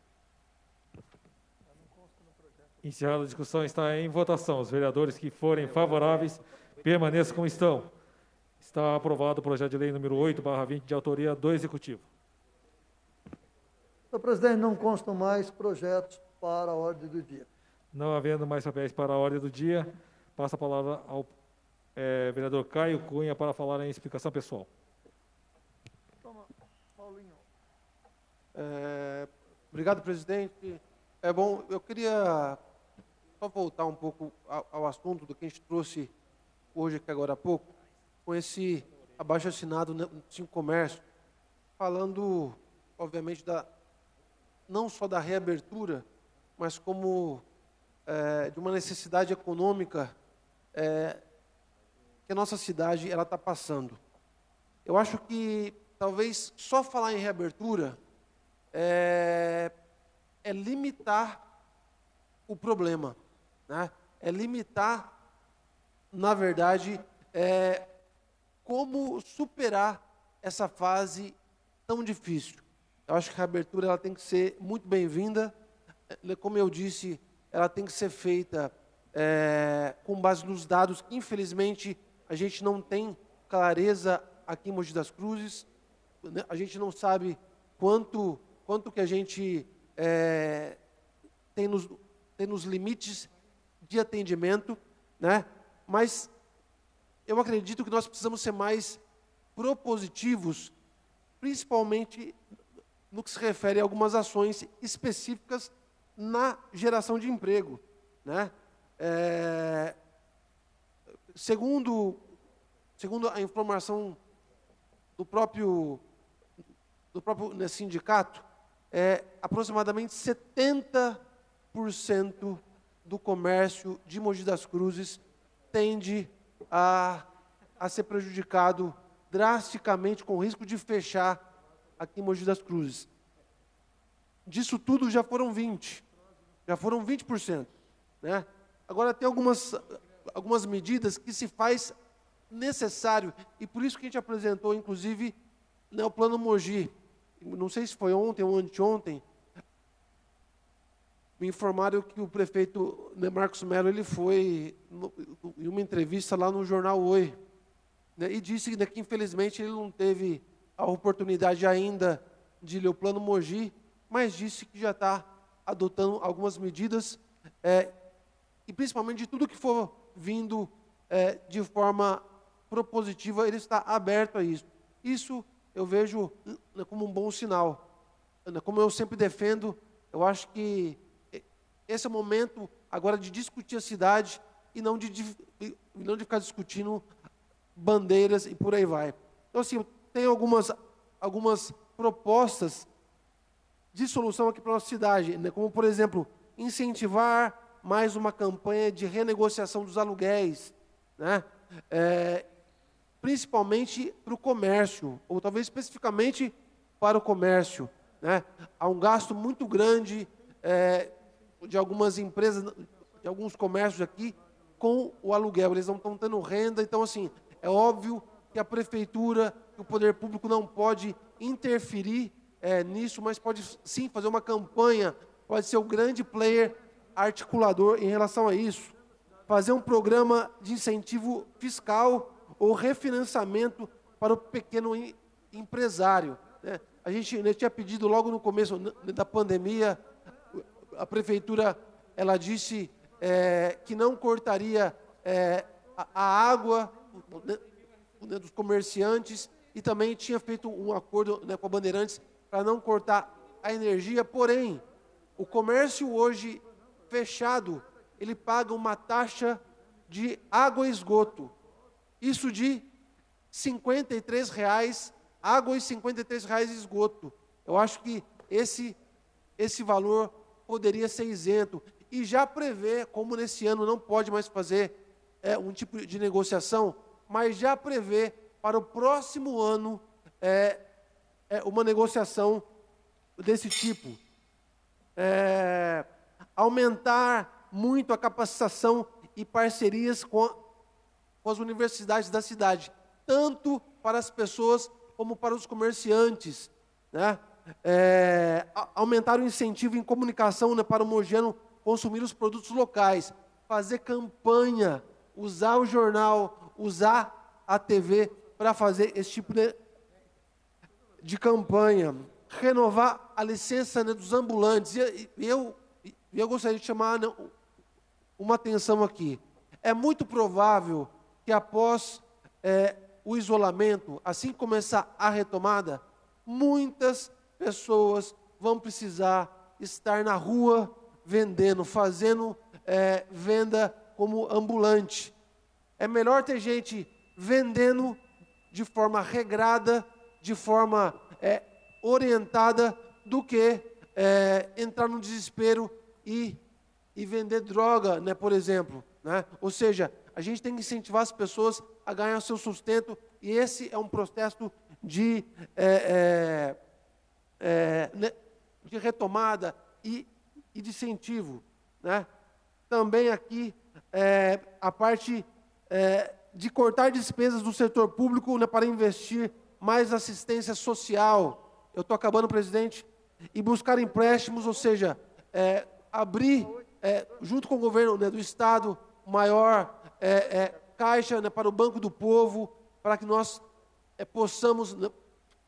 Encerrada a discussão, está em votação. Os vereadores que forem favoráveis, permaneçam como estão. Está aprovado o projeto de lei número 8/20, de autoria do Executivo. Senhor presidente, não constam mais projetos para a ordem do dia. Não havendo mais papéis para a ordem do dia, passa a palavra ao vereador Caio Cunha para falar em explicação pessoal. Toma, Paulinho. Obrigado, presidente. Bom, eu queria só voltar um pouco ao assunto do que a gente trouxe hoje, aqui agora há pouco, com esse abaixo-assinado no Cinco Comércio, falando, obviamente, não só da reabertura, mas como de uma necessidade econômica que a nossa cidade está passando. Eu acho que talvez só falar em reabertura é limitar o problema, né? É limitar, na verdade, como superar essa fase tão difícil. Eu acho que a reabertura ela tem que ser muito bem-vinda. Como eu disse, ela tem que ser feita com base nos dados que, infelizmente, a gente não tem clareza aqui em Mogi das Cruzes. A gente não sabe quanto que a gente tem nos limites de atendimento, né? Mas eu acredito que nós precisamos ser mais propositivos, principalmente no que se refere a algumas ações específicas na geração de emprego, né? Segundo a informação do próprio sindicato, aproximadamente 70% do comércio de Mogi das Cruzes tende a a ser prejudicado drasticamente, com risco de fechar aqui em Mogi das Cruzes. Disso tudo já foram 20%. Já foram 20%. Né? Agora, tem algumas medidas que se faz necessário, e por isso que a gente apresentou, inclusive, né, o Plano Mogi. Não sei se foi ontem ou anteontem, me informaram que o prefeito, né, Marcos Melo, ele foi em uma entrevista lá no jornal Oi, né, e disse, né, que infelizmente ele não teve a oportunidade ainda de ler o Plano Mogi, mas disse que já está adotando algumas medidas, e principalmente de tudo que for vindo de forma propositiva, ele está aberto a isso. Isso eu vejo, né, como um bom sinal. Como eu sempre defendo, eu acho que esse é o momento agora de discutir a cidade e não de ficar discutindo bandeiras e por aí vai. Então, assim, tem algumas propostas de solução aqui para a nossa cidade, né? Como, por exemplo, incentivar mais uma campanha de renegociação dos aluguéis, né? Principalmente para o comércio, ou talvez especificamente para o comércio, né? Há um gasto muito grande de algumas empresas, de alguns comércios aqui, com o aluguel. Eles não estão tendo renda, então, assim, é óbvio que a prefeitura, que o poder público não pode interferir nisso, mas pode sim fazer uma campanha, pode ser o grande player articulador em relação a isso. Fazer um programa de incentivo fiscal ou refinanciamento para o pequeno empresário, né? A gente, né, tinha pedido logo no começo da pandemia, a prefeitura, ela disse que não cortaria a água, né, dos comerciantes, e também tinha feito um acordo, né, com a Bandeirantes para não cortar a energia, porém, o comércio hoje fechado, ele paga uma taxa de água e esgoto, isso de R$ 53, água e R$ 53 esgoto. Eu acho que esse valor poderia ser isento. E já prevê, como nesse ano não pode mais fazer um tipo de negociação, mas já prevê para o próximo ano uma negociação desse tipo. Aumentar muito a capacitação e parcerias com as universidades da cidade, tanto para as pessoas como para os comerciantes, né? Aumentar o incentivo em comunicação, né, para o mogiano consumir os produtos locais, fazer campanha, usar o jornal, usar a TV para fazer esse tipo de campanha, renovar a licença, né, dos ambulantes. E eu gostaria de chamar, né, uma atenção aqui. É muito provável que após o isolamento, assim que começar a retomada, muitas pessoas vão precisar estar na rua vendendo, fazendo venda como ambulante. É melhor ter gente vendendo de forma regrada, de forma orientada, do que entrar no desespero e vender droga, né, por exemplo, né? Ou seja, a gente tem que incentivar as pessoas a ganhar seu sustento, e esse é um processo de retomada e de incentivo, né? Também aqui a parte de cortar despesas do setor público, né, para investir mais assistência social. Eu estou acabando, presidente. E buscar empréstimos, ou seja, abrir, junto com o governo, né, do Estado, maior caixa, né, para o Banco do Povo, para que nós possamos, né,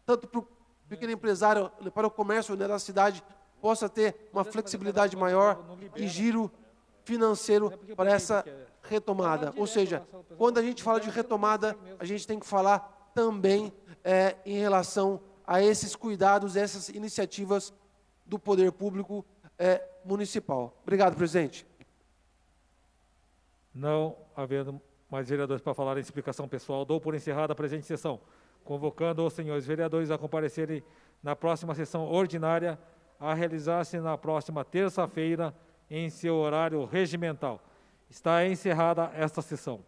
tanto para o pequeno empresário, né, para o comércio, né, da cidade, possa ter uma flexibilidade maior e giro financeiro para essa retomada. Ou seja, quando a gente fala de retomada, a gente tem que falar também em relação a esses cuidados, essas iniciativas do poder público municipal. Obrigado, presidente. Não havendo mais vereadores para falar em explicação pessoal, dou por encerrada a presente sessão, convocando os senhores vereadores a comparecerem na próxima sessão ordinária, a realizar-se na próxima terça-feira, em seu horário regimental. Está encerrada esta sessão.